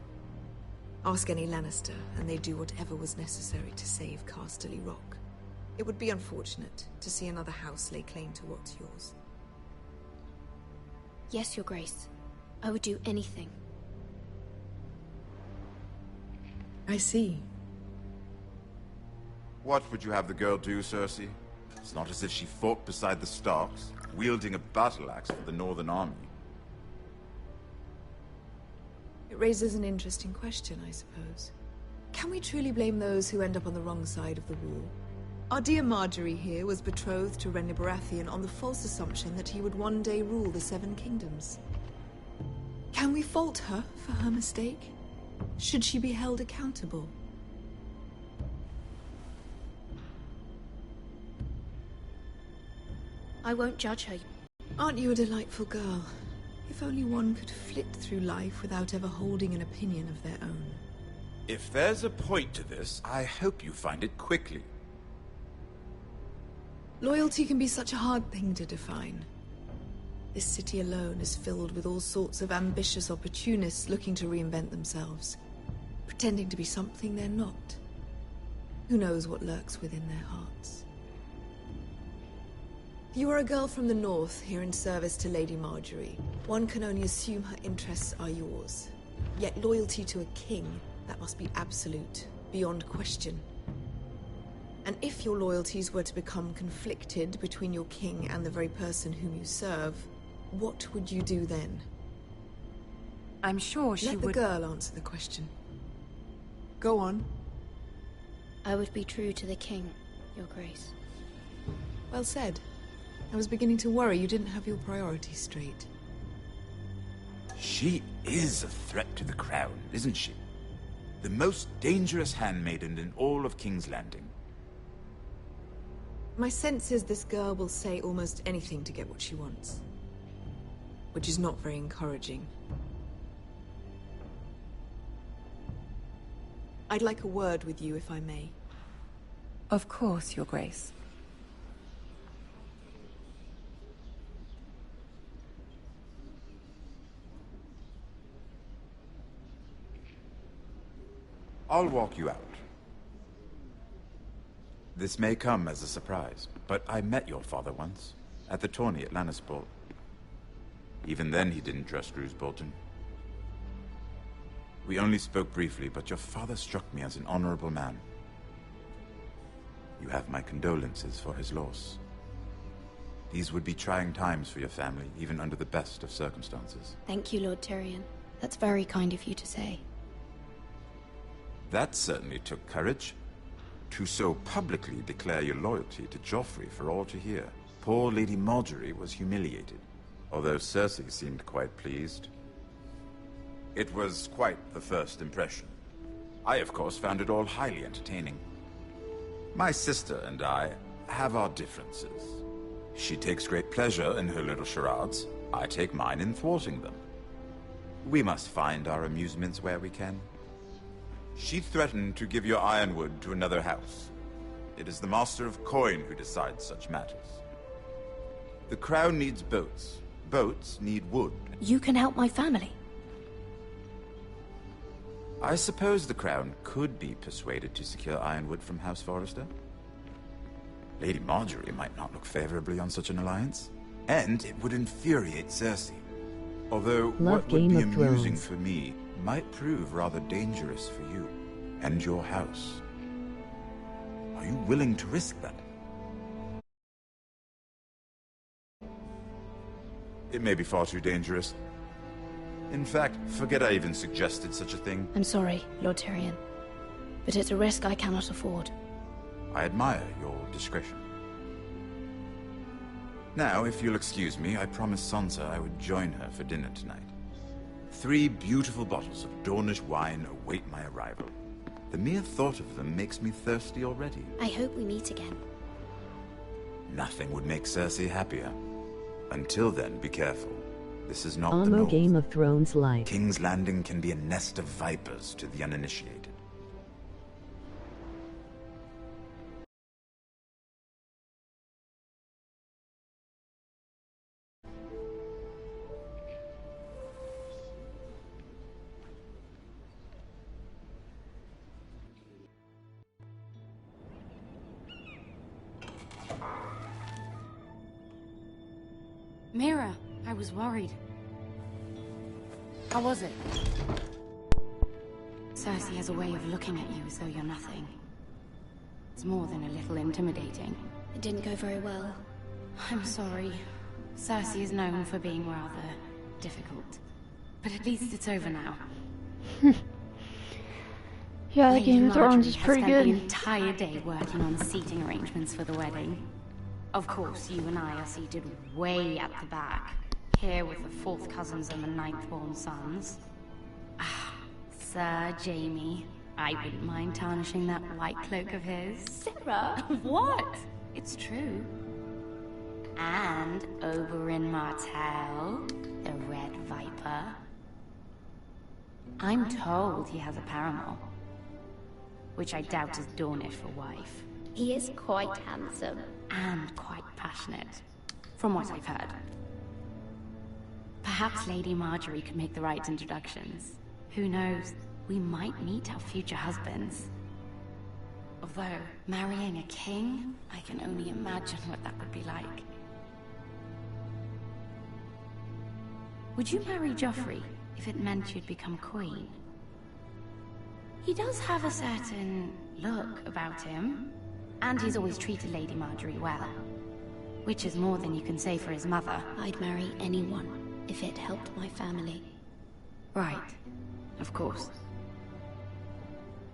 Speaker 21: Ask any Lannister, and they'd do whatever was necessary to save Casterly Rock. It would be unfortunate to see another house lay claim to what's yours.
Speaker 2: Yes, Your Grace. I would do anything.
Speaker 21: I see.
Speaker 20: What would you have the girl do, Cersei? It's not as if she fought beside the Starks, wielding a battle axe for the Northern Army.
Speaker 21: It raises an interesting question, I suppose. Can we truly blame those who end up on the wrong side of the war? Our dear Marjorie here was betrothed to Renly Baratheon on the false assumption that he would one day rule the Seven Kingdoms. Can we fault her for her mistake? Should she be held accountable?
Speaker 2: I won't judge her,
Speaker 21: Aren't you a delightful girl? If only one could flit through life without ever holding an opinion of their own.
Speaker 20: If there's a point to this, I hope you find it quickly.
Speaker 21: Loyalty can be such a hard thing to define. This city alone is filled with all sorts of ambitious opportunists looking to reinvent themselves, pretending to be something they're not. Who knows what lurks within their hearts? You are a girl from the north, here in service to Lady Marjorie. One can only assume her interests are yours. Yet loyalty to a king, that must be absolute, beyond question. And if your loyalties were to become conflicted between your king and the very person whom you serve, what would you do then?
Speaker 19: I'm sure she would...
Speaker 21: Let the girl answer the question. Go on.
Speaker 2: I would be true to the king, Your Grace.
Speaker 21: Well said. I was beginning to worry you didn't have your priorities straight.
Speaker 20: She is a threat to the crown, isn't she? The most dangerous handmaiden in all of King's Landing.
Speaker 21: My sense is this girl will say almost anything to get what she wants. Which is not very encouraging. I'd like a word with you, if I may.
Speaker 19: Of course, Your Grace.
Speaker 20: I'll walk you out. This may come as a surprise, but I met your father once, at the tourney at Lannisport. Even then he didn't trust Roose Bolton. We only spoke briefly, but your father struck me as an honorable man. You have my condolences for his loss. These would be trying times for your family, even under the best of circumstances.
Speaker 2: Thank you, Lord Tyrion. That's very kind of you to say.
Speaker 20: That certainly took courage. To so publicly declare your loyalty to Joffrey for all to hear. Poor Lady Marjorie was humiliated, although Cersei seemed quite pleased. It was quite the first impression. I, of course, found it all highly entertaining. My sister and I have our differences. She takes great pleasure in her little charades. I take mine in thwarting them. We must find our amusements where we can. She threatened to give your ironwood to another house. It is the Master of Coin who decides such matters. The crown needs boats. Boats need wood.
Speaker 2: You can help my family.
Speaker 20: I suppose the crown could be persuaded to secure ironwood from House Forrester. Lady Marjorie might not look favorably on such an alliance. And it would infuriate Cersei. Although what would be amusing for me might prove rather dangerous for you and your house. Are you willing to risk that? It may be far too dangerous. In fact, forget I even suggested such a thing.
Speaker 2: I'm sorry, Lord Tyrion, but it's a risk I cannot afford.
Speaker 20: I admire your discretion. Now, if you'll excuse me, I promised Sansa I would join her for dinner tonight. 3 beautiful bottles of Dornish wine await my arrival. The mere thought of them makes me thirsty already.
Speaker 2: I hope we meet again.
Speaker 20: Nothing would make Cersei happier. Until then, be careful. This is not the
Speaker 8: Almo
Speaker 20: North.
Speaker 8: Game of Thrones like.
Speaker 20: King's Landing can be a nest of vipers to the uninitiated.
Speaker 19: Mira, I was worried. How was it? Cersei has a way of looking at you as though you're nothing. It's more than a little intimidating.
Speaker 2: It didn't go very well.
Speaker 19: I'm sorry. Cersei is known for being rather difficult. But at least it's over now.
Speaker 22: Yeah, the
Speaker 19: Lady
Speaker 22: Game of Thrones is
Speaker 19: Marjorie
Speaker 22: pretty
Speaker 19: has spent
Speaker 22: good.
Speaker 19: the entire day working on seating arrangements for the wedding. Of course, you and I are seated way at the back, here with the 4th cousins and the 9th-born sons. Ah, Sir Jaime. I wouldn't mind tarnishing that white cloak of his.
Speaker 2: Sarah!
Speaker 19: What? It's true.
Speaker 8: And Oberyn Martell, the Red Viper. I'm told he has a paramour, which I doubt is Dornish for wife.
Speaker 2: He is quite handsome.
Speaker 8: And quite passionate, from what I've heard. Perhaps Lady Marjorie could make the right introductions. Who knows, we might meet our future husbands. Although, marrying a king, I can only imagine what that would be like. Would you marry Joffrey if it meant you'd become queen? He does have a certain look about him, and he's always treated Lady Marjorie well. Which is more than you can say for his mother.
Speaker 2: I'd marry anyone if it helped my family.
Speaker 8: Right. Of course.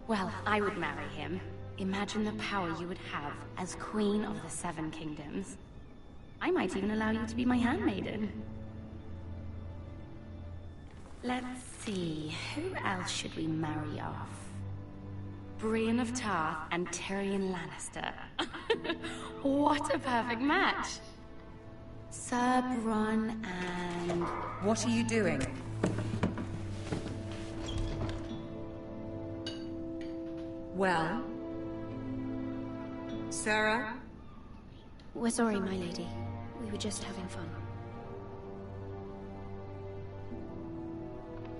Speaker 8: Well, I would marry him. Imagine the power you would have as Queen of the Seven Kingdoms. I might even allow you to be my handmaiden. Let's see, who else should we marry off? Brienne of Tarth and Tyrion Lannister. What a perfect match! Sir Bronn and...
Speaker 19: What are you doing? Well? Sarah?
Speaker 2: We're sorry, my lady. We were just having fun.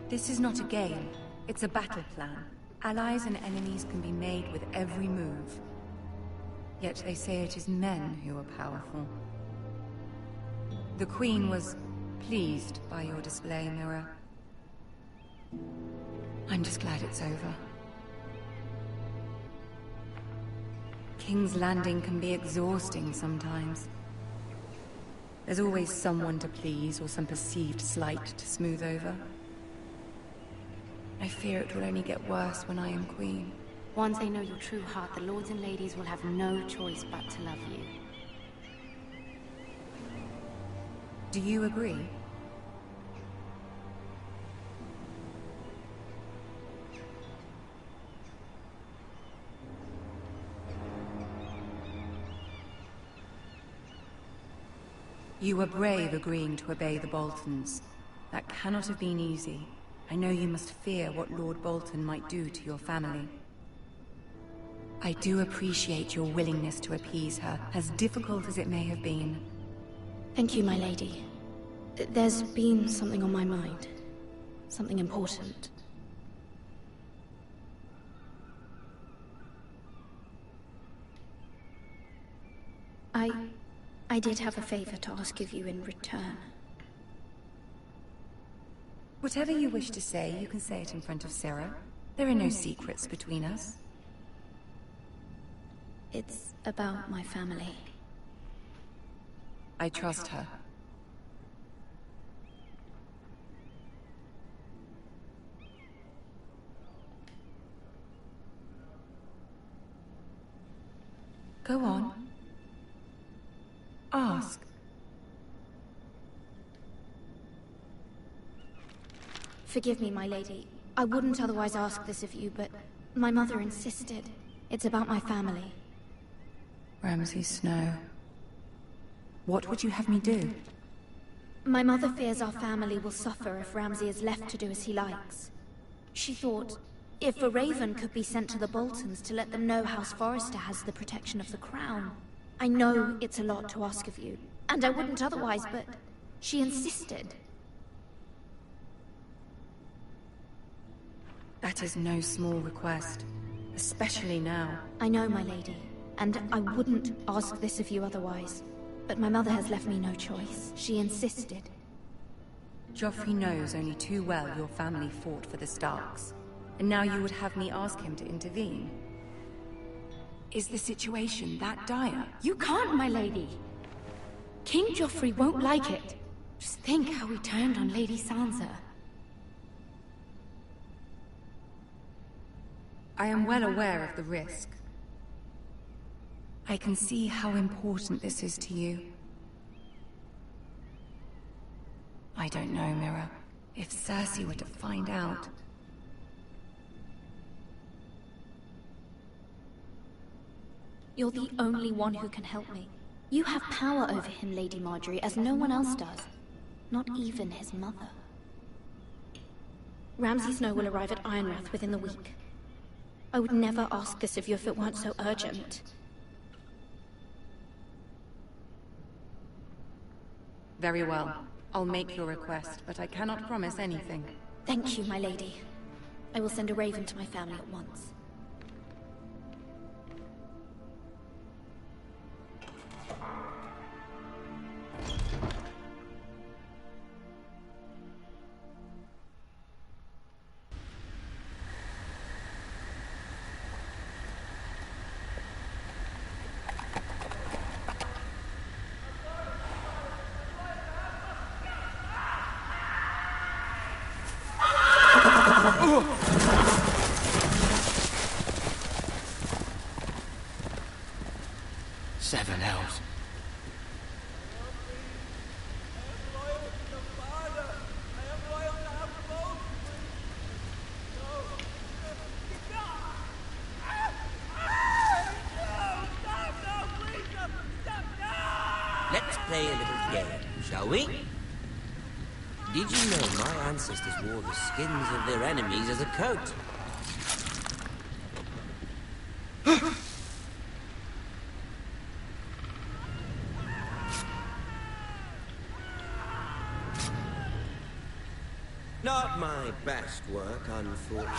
Speaker 19: This is not a game. It's a battle plan. Allies and enemies can be made with every move. Yet they say it is men who are powerful. The Queen was pleased by your display, Mira. I'm just glad it's over. King's Landing can be exhausting sometimes. There's always someone to please or some perceived slight to smooth over. I fear it will only get worse when I am queen.
Speaker 8: Once they know your true heart, the lords and ladies will have no choice but to love you.
Speaker 19: Do you agree? You were brave agreeing to obey the Boltons. That cannot have been easy. I know you must fear what Lord Bolton might do to your family. I do appreciate your willingness to appease her, as difficult as it may have been.
Speaker 2: Thank you, my lady. There's been something on my mind. Something important. I did have a favor to ask of you in return.
Speaker 19: Whatever you wish to say, you can say it in front of Sarah. There are no secrets between us.
Speaker 2: It's about my family.
Speaker 19: I trust her. Go on. Ask.
Speaker 2: Forgive me, my lady. I wouldn't otherwise ask this of you, but my mother insisted. It's about my family.
Speaker 19: Ramsay Snow. What would you have me do?
Speaker 2: My mother fears our family will suffer if Ramsay is left to do as he likes. She thought, if a raven could be sent to the Boltons to let them know House Forrester has the protection of the crown. I know it's a lot to ask of you, and I wouldn't otherwise, but she insisted.
Speaker 19: That is no small request, especially now.
Speaker 2: I know, my lady, and I wouldn't ask this of you otherwise. But my mother has left me no choice. She insisted.
Speaker 19: Joffrey knows only too well your family fought for the Starks, and now you would have me ask him to intervene. Is the situation that dire?
Speaker 8: You can't, my lady. King Joffrey won't like it. Just think how he turned on Lady Sansa.
Speaker 19: I am well aware of the risk. I can see how important this is to you. I don't know, Mira. If Cersei were to find out...
Speaker 2: You're the only one who can help me. You have power over him, Lady Marjorie, as no one else does. Not even his mother. Ramsay Snow will arrive at Ironrath within the week. I would never ask this of you if it weren't so urgent.
Speaker 19: Very well. I'll make your request, but I cannot promise anything.
Speaker 2: Thank you, my lady. I will send a raven to my family at once.
Speaker 12: Seven elves.
Speaker 1: Let's play a little game, shall we? Did you know my ancestors wore the skins of their enemies as a coat? Not my best work, unfortunately.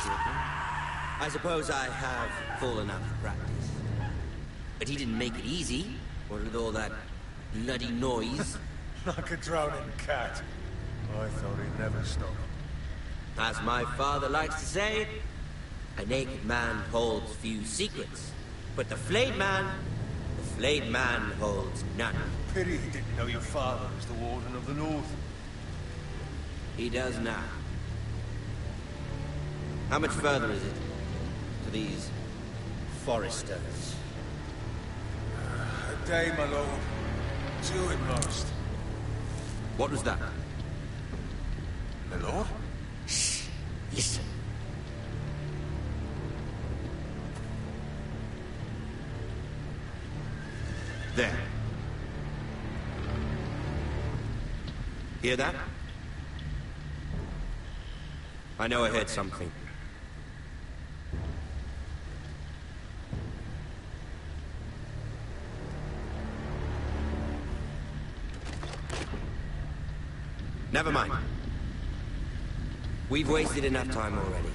Speaker 1: I suppose I have fallen out of practice. But he didn't make it easy, what with all that bloody noise.
Speaker 7: Like a drowning cat. I thought he'd never stop.
Speaker 1: As my father likes to say, a naked man holds few secrets. But the flayed man holds none.
Speaker 7: Pity he didn't know your father was the Warden of the North.
Speaker 1: He does now. How much further is it to these Foresters?
Speaker 7: A day, my lord. Two at most.
Speaker 1: What was that?
Speaker 7: My lord?
Speaker 1: Shh. Listen. There. Hear that? I know I heard something. Never mind. We've wasted enough time already.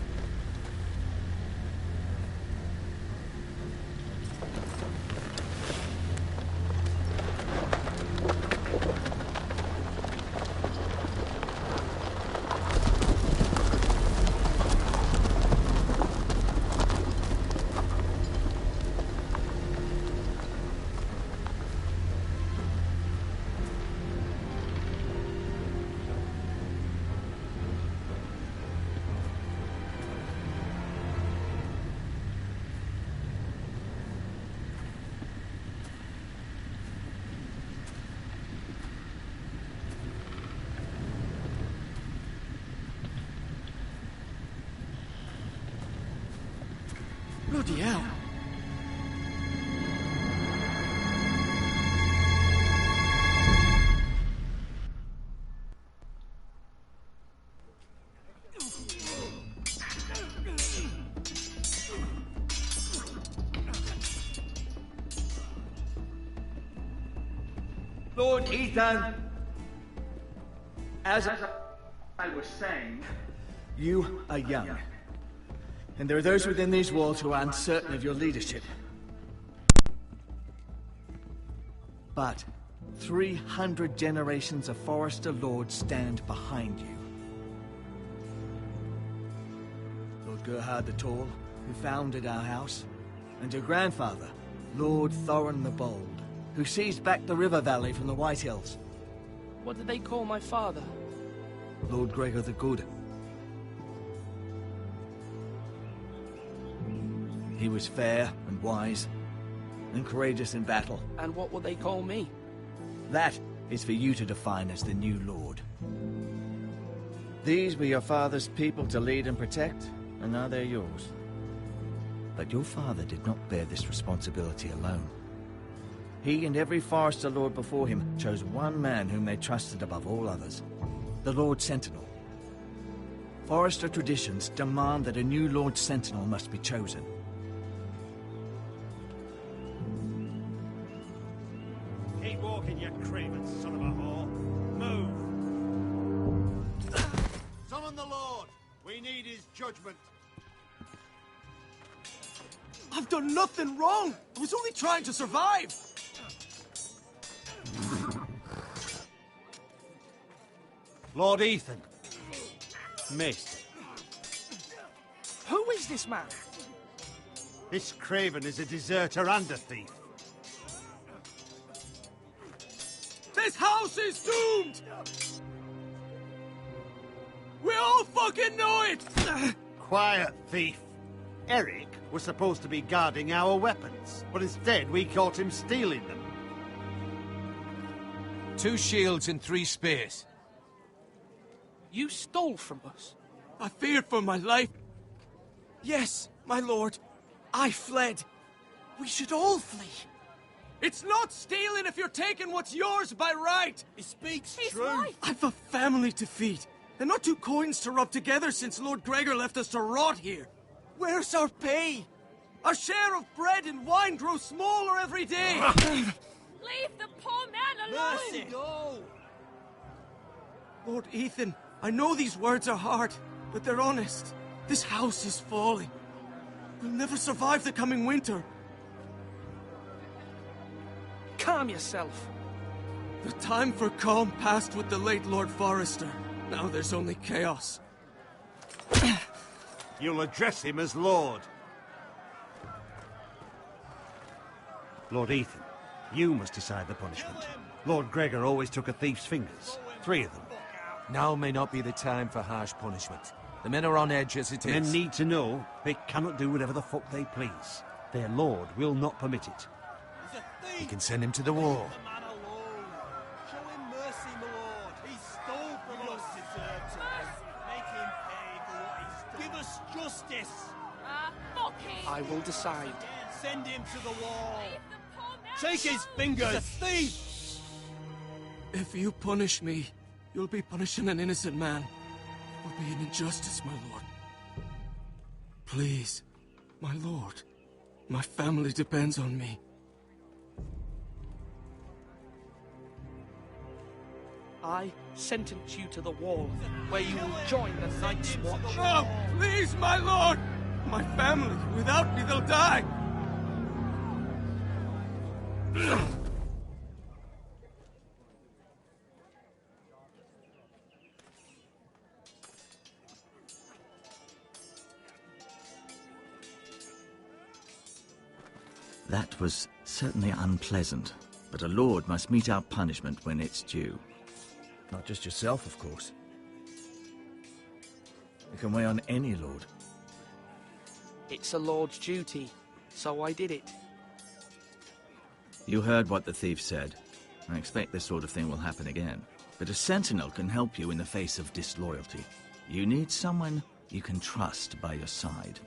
Speaker 10: Bloody hell. Lord Ethan, as I was saying, you are young. And there are those within these walls who are uncertain of your leadership. But 300 generations of Forester lords stand behind you. Lord Gerhard the Tall, who founded our house, and your grandfather, Lord Thorin the Bold, who seized back the river valley from the White Hills.
Speaker 18: What did they call my father?
Speaker 10: Lord Gregor the Good. He was fair and wise, and courageous in battle.
Speaker 18: And what will they call me?
Speaker 10: That is for you to define as the new lord. These were your father's people to lead and protect, and now they're yours. But your father did not bear this responsibility alone.
Speaker 13: He and every Forester Lord before him chose one man whom they trusted above all others, the Lord Sentinel. Forester traditions demand that a new Lord Sentinel must be chosen.
Speaker 15: Keep walking, you craven son of a whore. Move!
Speaker 6: Summon the Lord! We need his judgment.
Speaker 5: I've done nothing wrong! I was only trying to survive!
Speaker 15: Lord Ethan. Missed.
Speaker 18: Who is this man?
Speaker 15: This craven is a deserter and a thief.
Speaker 5: This house is doomed! We all fucking know it!
Speaker 15: Quiet, thief. Eric was supposed to be guarding our weapons, but instead we caught him stealing them.
Speaker 4: 2 shields and 3 spears.
Speaker 18: You stole from us.
Speaker 5: I feared for my life. Yes, my lord. I fled. We should all flee. It's not stealing if you're taking what's yours by right.
Speaker 6: He speaks
Speaker 16: He's
Speaker 6: true.
Speaker 16: right.
Speaker 5: I've a family to feed, and not 2 coins to rub together since Lord Gregor left us to rot here. Where's our pay? Our share of bread and wine grows smaller every day.
Speaker 16: Leave the poor man alone!
Speaker 6: Mercy, no!
Speaker 5: Lord Ethan, I know these words are hard, but they're honest. This house is falling. We'll never survive the coming winter.
Speaker 18: Calm yourself.
Speaker 5: The time for calm passed with the late Lord Forester. Now there's only chaos.
Speaker 15: You'll address him as Lord. Lord Ethan, you must decide the punishment. Lord Gregor always took a thief's fingers. 3 of them.
Speaker 4: Now may not be the time for harsh punishment. The men are on edge as it is.
Speaker 15: Men need to know they cannot do whatever the fuck they please. Their lord will not permit it.
Speaker 4: We can send him to the wall.
Speaker 6: The man alone. Show him mercy, my lord. He stole from us. Make him pay for what he's done. Give us justice.
Speaker 16: Fuck him!
Speaker 18: I will decide.
Speaker 6: Send him to the wall.
Speaker 16: Leave the poor man
Speaker 6: Take his
Speaker 16: alone.
Speaker 6: fingers. He's a thief.
Speaker 5: If you punish me, you'll be punishing an innocent man. It will be an injustice, my lord. Please, my lord. My family depends on me.
Speaker 18: I sentence you to the wall, where you will join the Night's Watch.
Speaker 5: No, please, my lord! My family, without me, they'll die!
Speaker 13: That was certainly unpleasant, but a lord must mete out punishment when it's due. Not just yourself, of course. It can weigh on any lord.
Speaker 18: It's a lord's duty, so I did it.
Speaker 13: You heard what the thief said. I expect this sort of thing will happen again. But a sentinel can help you in the face of disloyalty. You need someone you can trust by your side.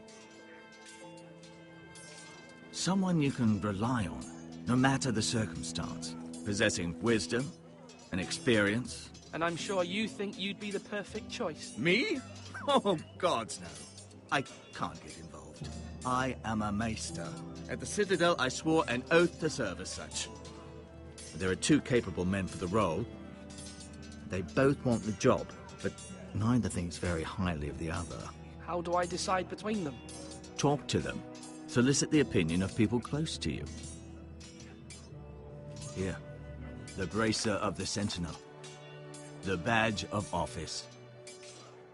Speaker 13: Someone you can rely on, no matter the circumstance. Possessing wisdom and experience.
Speaker 18: And I'm sure you think you'd be the perfect choice.
Speaker 13: Me? Oh, gods no. I can't get involved. I am a maester. At the Citadel, I swore an oath to serve as such. There are 2 capable men for the role. They both want the job, but neither thinks very highly of the other.
Speaker 18: How do I decide between them?
Speaker 13: Talk to them. Solicit the opinion of people close to you. Here, the Bracer of the Sentinel. The badge of office.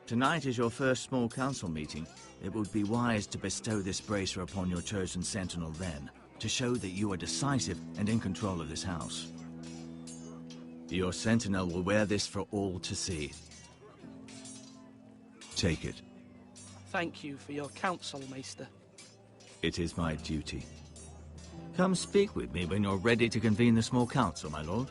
Speaker 13: Tonight is your first small council meeting. It would be wise to bestow this bracer upon your chosen sentinel then, to show that you are decisive and in control of this house. Your sentinel will wear this for all to see. Take it.
Speaker 18: Thank you for your counsel, Maester.
Speaker 13: It is my duty. Come speak with me when you're ready to convene the small council, my lord.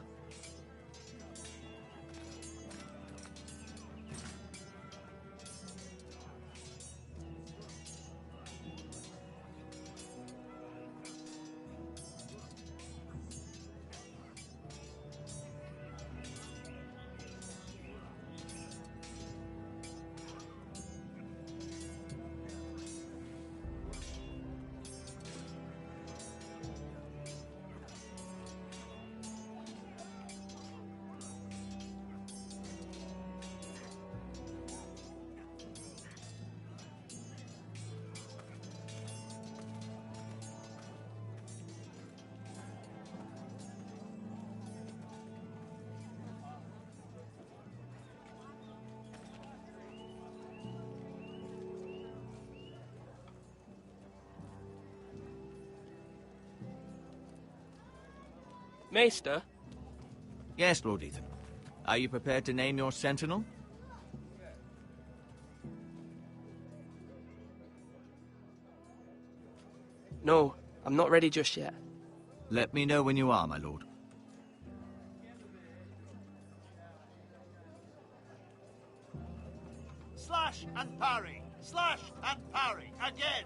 Speaker 18: Maester?
Speaker 13: Yes, Lord Ethan. Are you prepared to name your sentinel?
Speaker 18: No, I'm not ready just yet.
Speaker 13: Let me know when you are, my lord.
Speaker 6: Slash and parry! Slash and parry! Again!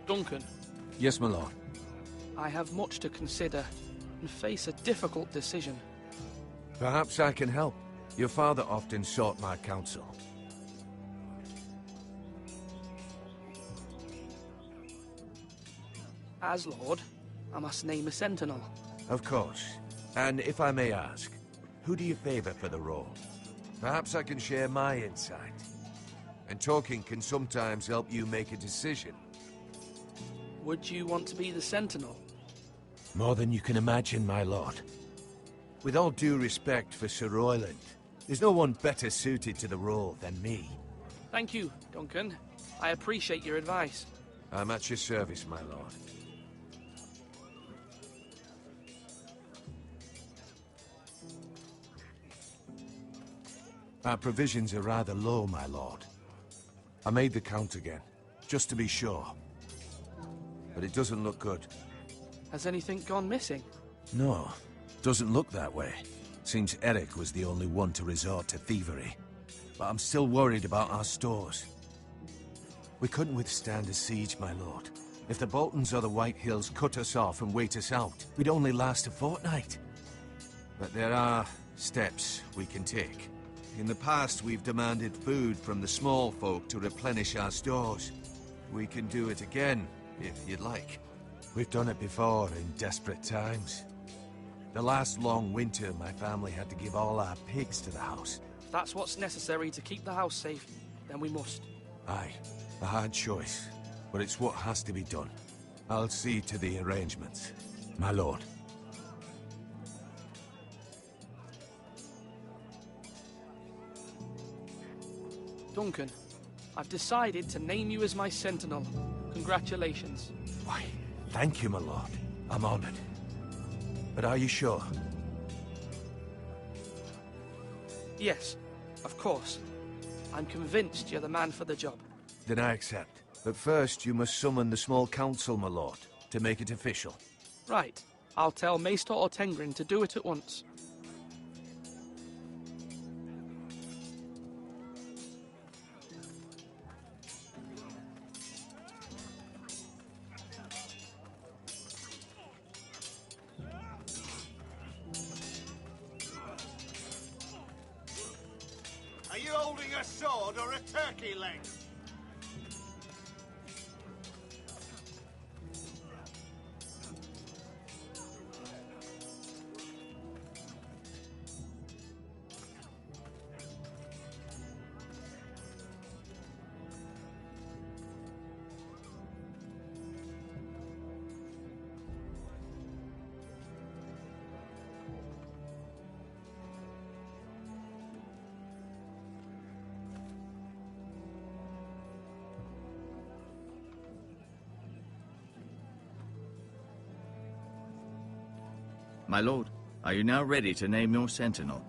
Speaker 18: Duncan.
Speaker 7: Yes, my lord.
Speaker 18: I have much to consider and face a difficult decision.
Speaker 7: Perhaps I can help. Your father often sought my counsel.
Speaker 18: As Lord, I must name a sentinel.
Speaker 7: Of course. And if I may ask, who do you favor for the role? Perhaps I can share my insight. And talking can sometimes help you make a decision.
Speaker 18: Would you want to be the sentinel?
Speaker 7: More than you can imagine, my lord. With all due respect for Sir Royland, there's no one better suited to the role than me.
Speaker 18: Thank you, Duncan. I appreciate your advice.
Speaker 7: I'm at your service, my lord. Our provisions are rather low, my lord. I made the count again, just to be sure. But it doesn't look good.
Speaker 18: Has anything gone missing?
Speaker 7: No, doesn't look that way. Seems Eric was the only one to resort to thievery. But I'm still worried about our stores. We couldn't withstand a siege, my lord. If the Boltons or the White Hills cut us off and wait us out, we'd only last a fortnight. But there are steps we can take. In the past, we've demanded food from the small folk to replenish our stores. We can do it again, if you'd like. We've done it before in desperate times. The last long winter, my family had to give all our pigs to the house.
Speaker 18: If that's what's necessary to keep the house safe, then we must.
Speaker 7: Aye, a hard choice, but it's what has to be done. I'll see to the arrangements, my lord.
Speaker 18: Duncan, I've decided to name you as my sentinel. Congratulations.
Speaker 7: Why, thank you, my lord. I'm honored. But are you sure?
Speaker 18: Yes, of course. I'm convinced you're the man for the job.
Speaker 7: Then I accept. But first, you must summon the small council, my lord, to make it official.
Speaker 18: Right. I'll tell Maester Ortengrin to do it at once.
Speaker 6: Are you holding a sword or a turkey leg?
Speaker 13: My lord, are you now ready to name your sentinel?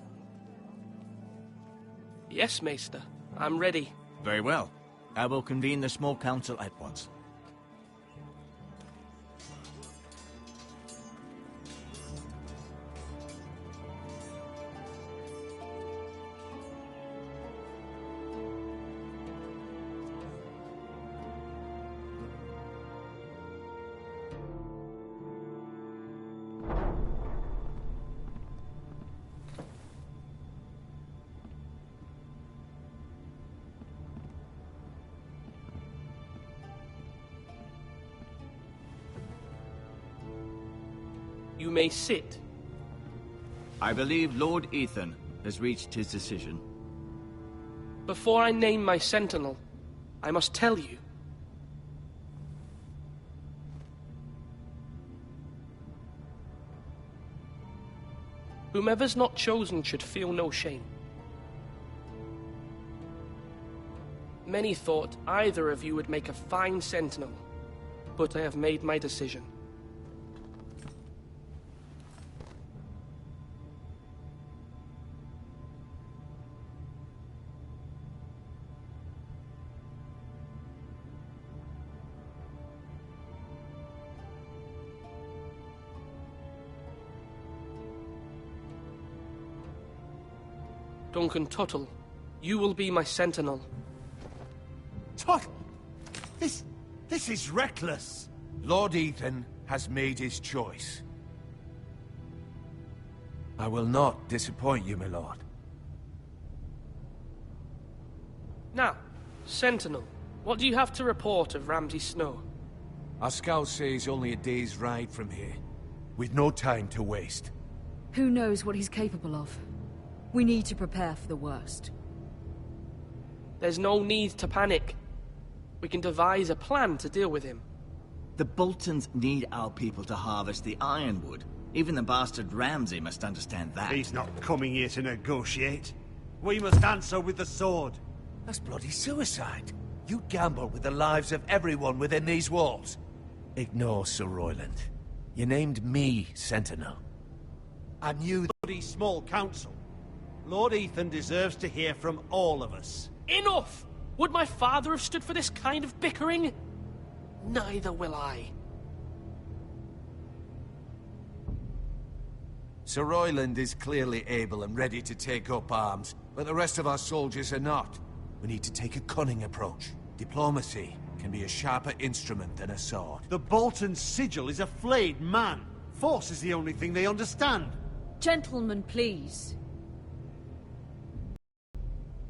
Speaker 18: Yes, Maester. I'm ready.
Speaker 13: Very well. I will convene the small council at once.
Speaker 18: You may sit.
Speaker 13: I believe Lord Ethan has reached his decision.
Speaker 18: Before I name my sentinel, I must tell you. Whomever's not chosen should feel no shame. Many thought either of you would make a fine sentinel, but I have made my decision. Duncan Tuttle, you will be my sentinel.
Speaker 7: Tuttle! This is reckless! Lord Ethan has made his choice. I will not disappoint you, my lord.
Speaker 18: Now, Sentinel, what do you have to report of Ramsay Snow?
Speaker 7: Our scouts say he's only a day's ride from here, with no time to waste.
Speaker 14: Who knows what he's capable of? We need to prepare for the worst.
Speaker 18: There's no need to panic. We can devise a plan to deal with him.
Speaker 13: The Boltons need our people to harvest the ironwood. Even the bastard Ramsay must understand that.
Speaker 15: He's not coming here to negotiate. We must answer with the sword.
Speaker 7: That's bloody suicide. You gamble with the lives of everyone within these walls. Ignore Sir Royland. You named me Sentinel. And you...
Speaker 15: Bloody small council. Lord Ethan deserves to hear from all of us.
Speaker 18: Enough! Would my father have stood for this kind of bickering? Neither will I.
Speaker 7: Sir Royland is clearly able and ready to take up arms, but the rest of our soldiers are not. We need to take a cunning approach. Diplomacy can be a sharper instrument than a sword.
Speaker 15: The Bolton sigil is a flayed man. Force is the only thing they understand.
Speaker 14: Gentlemen, please.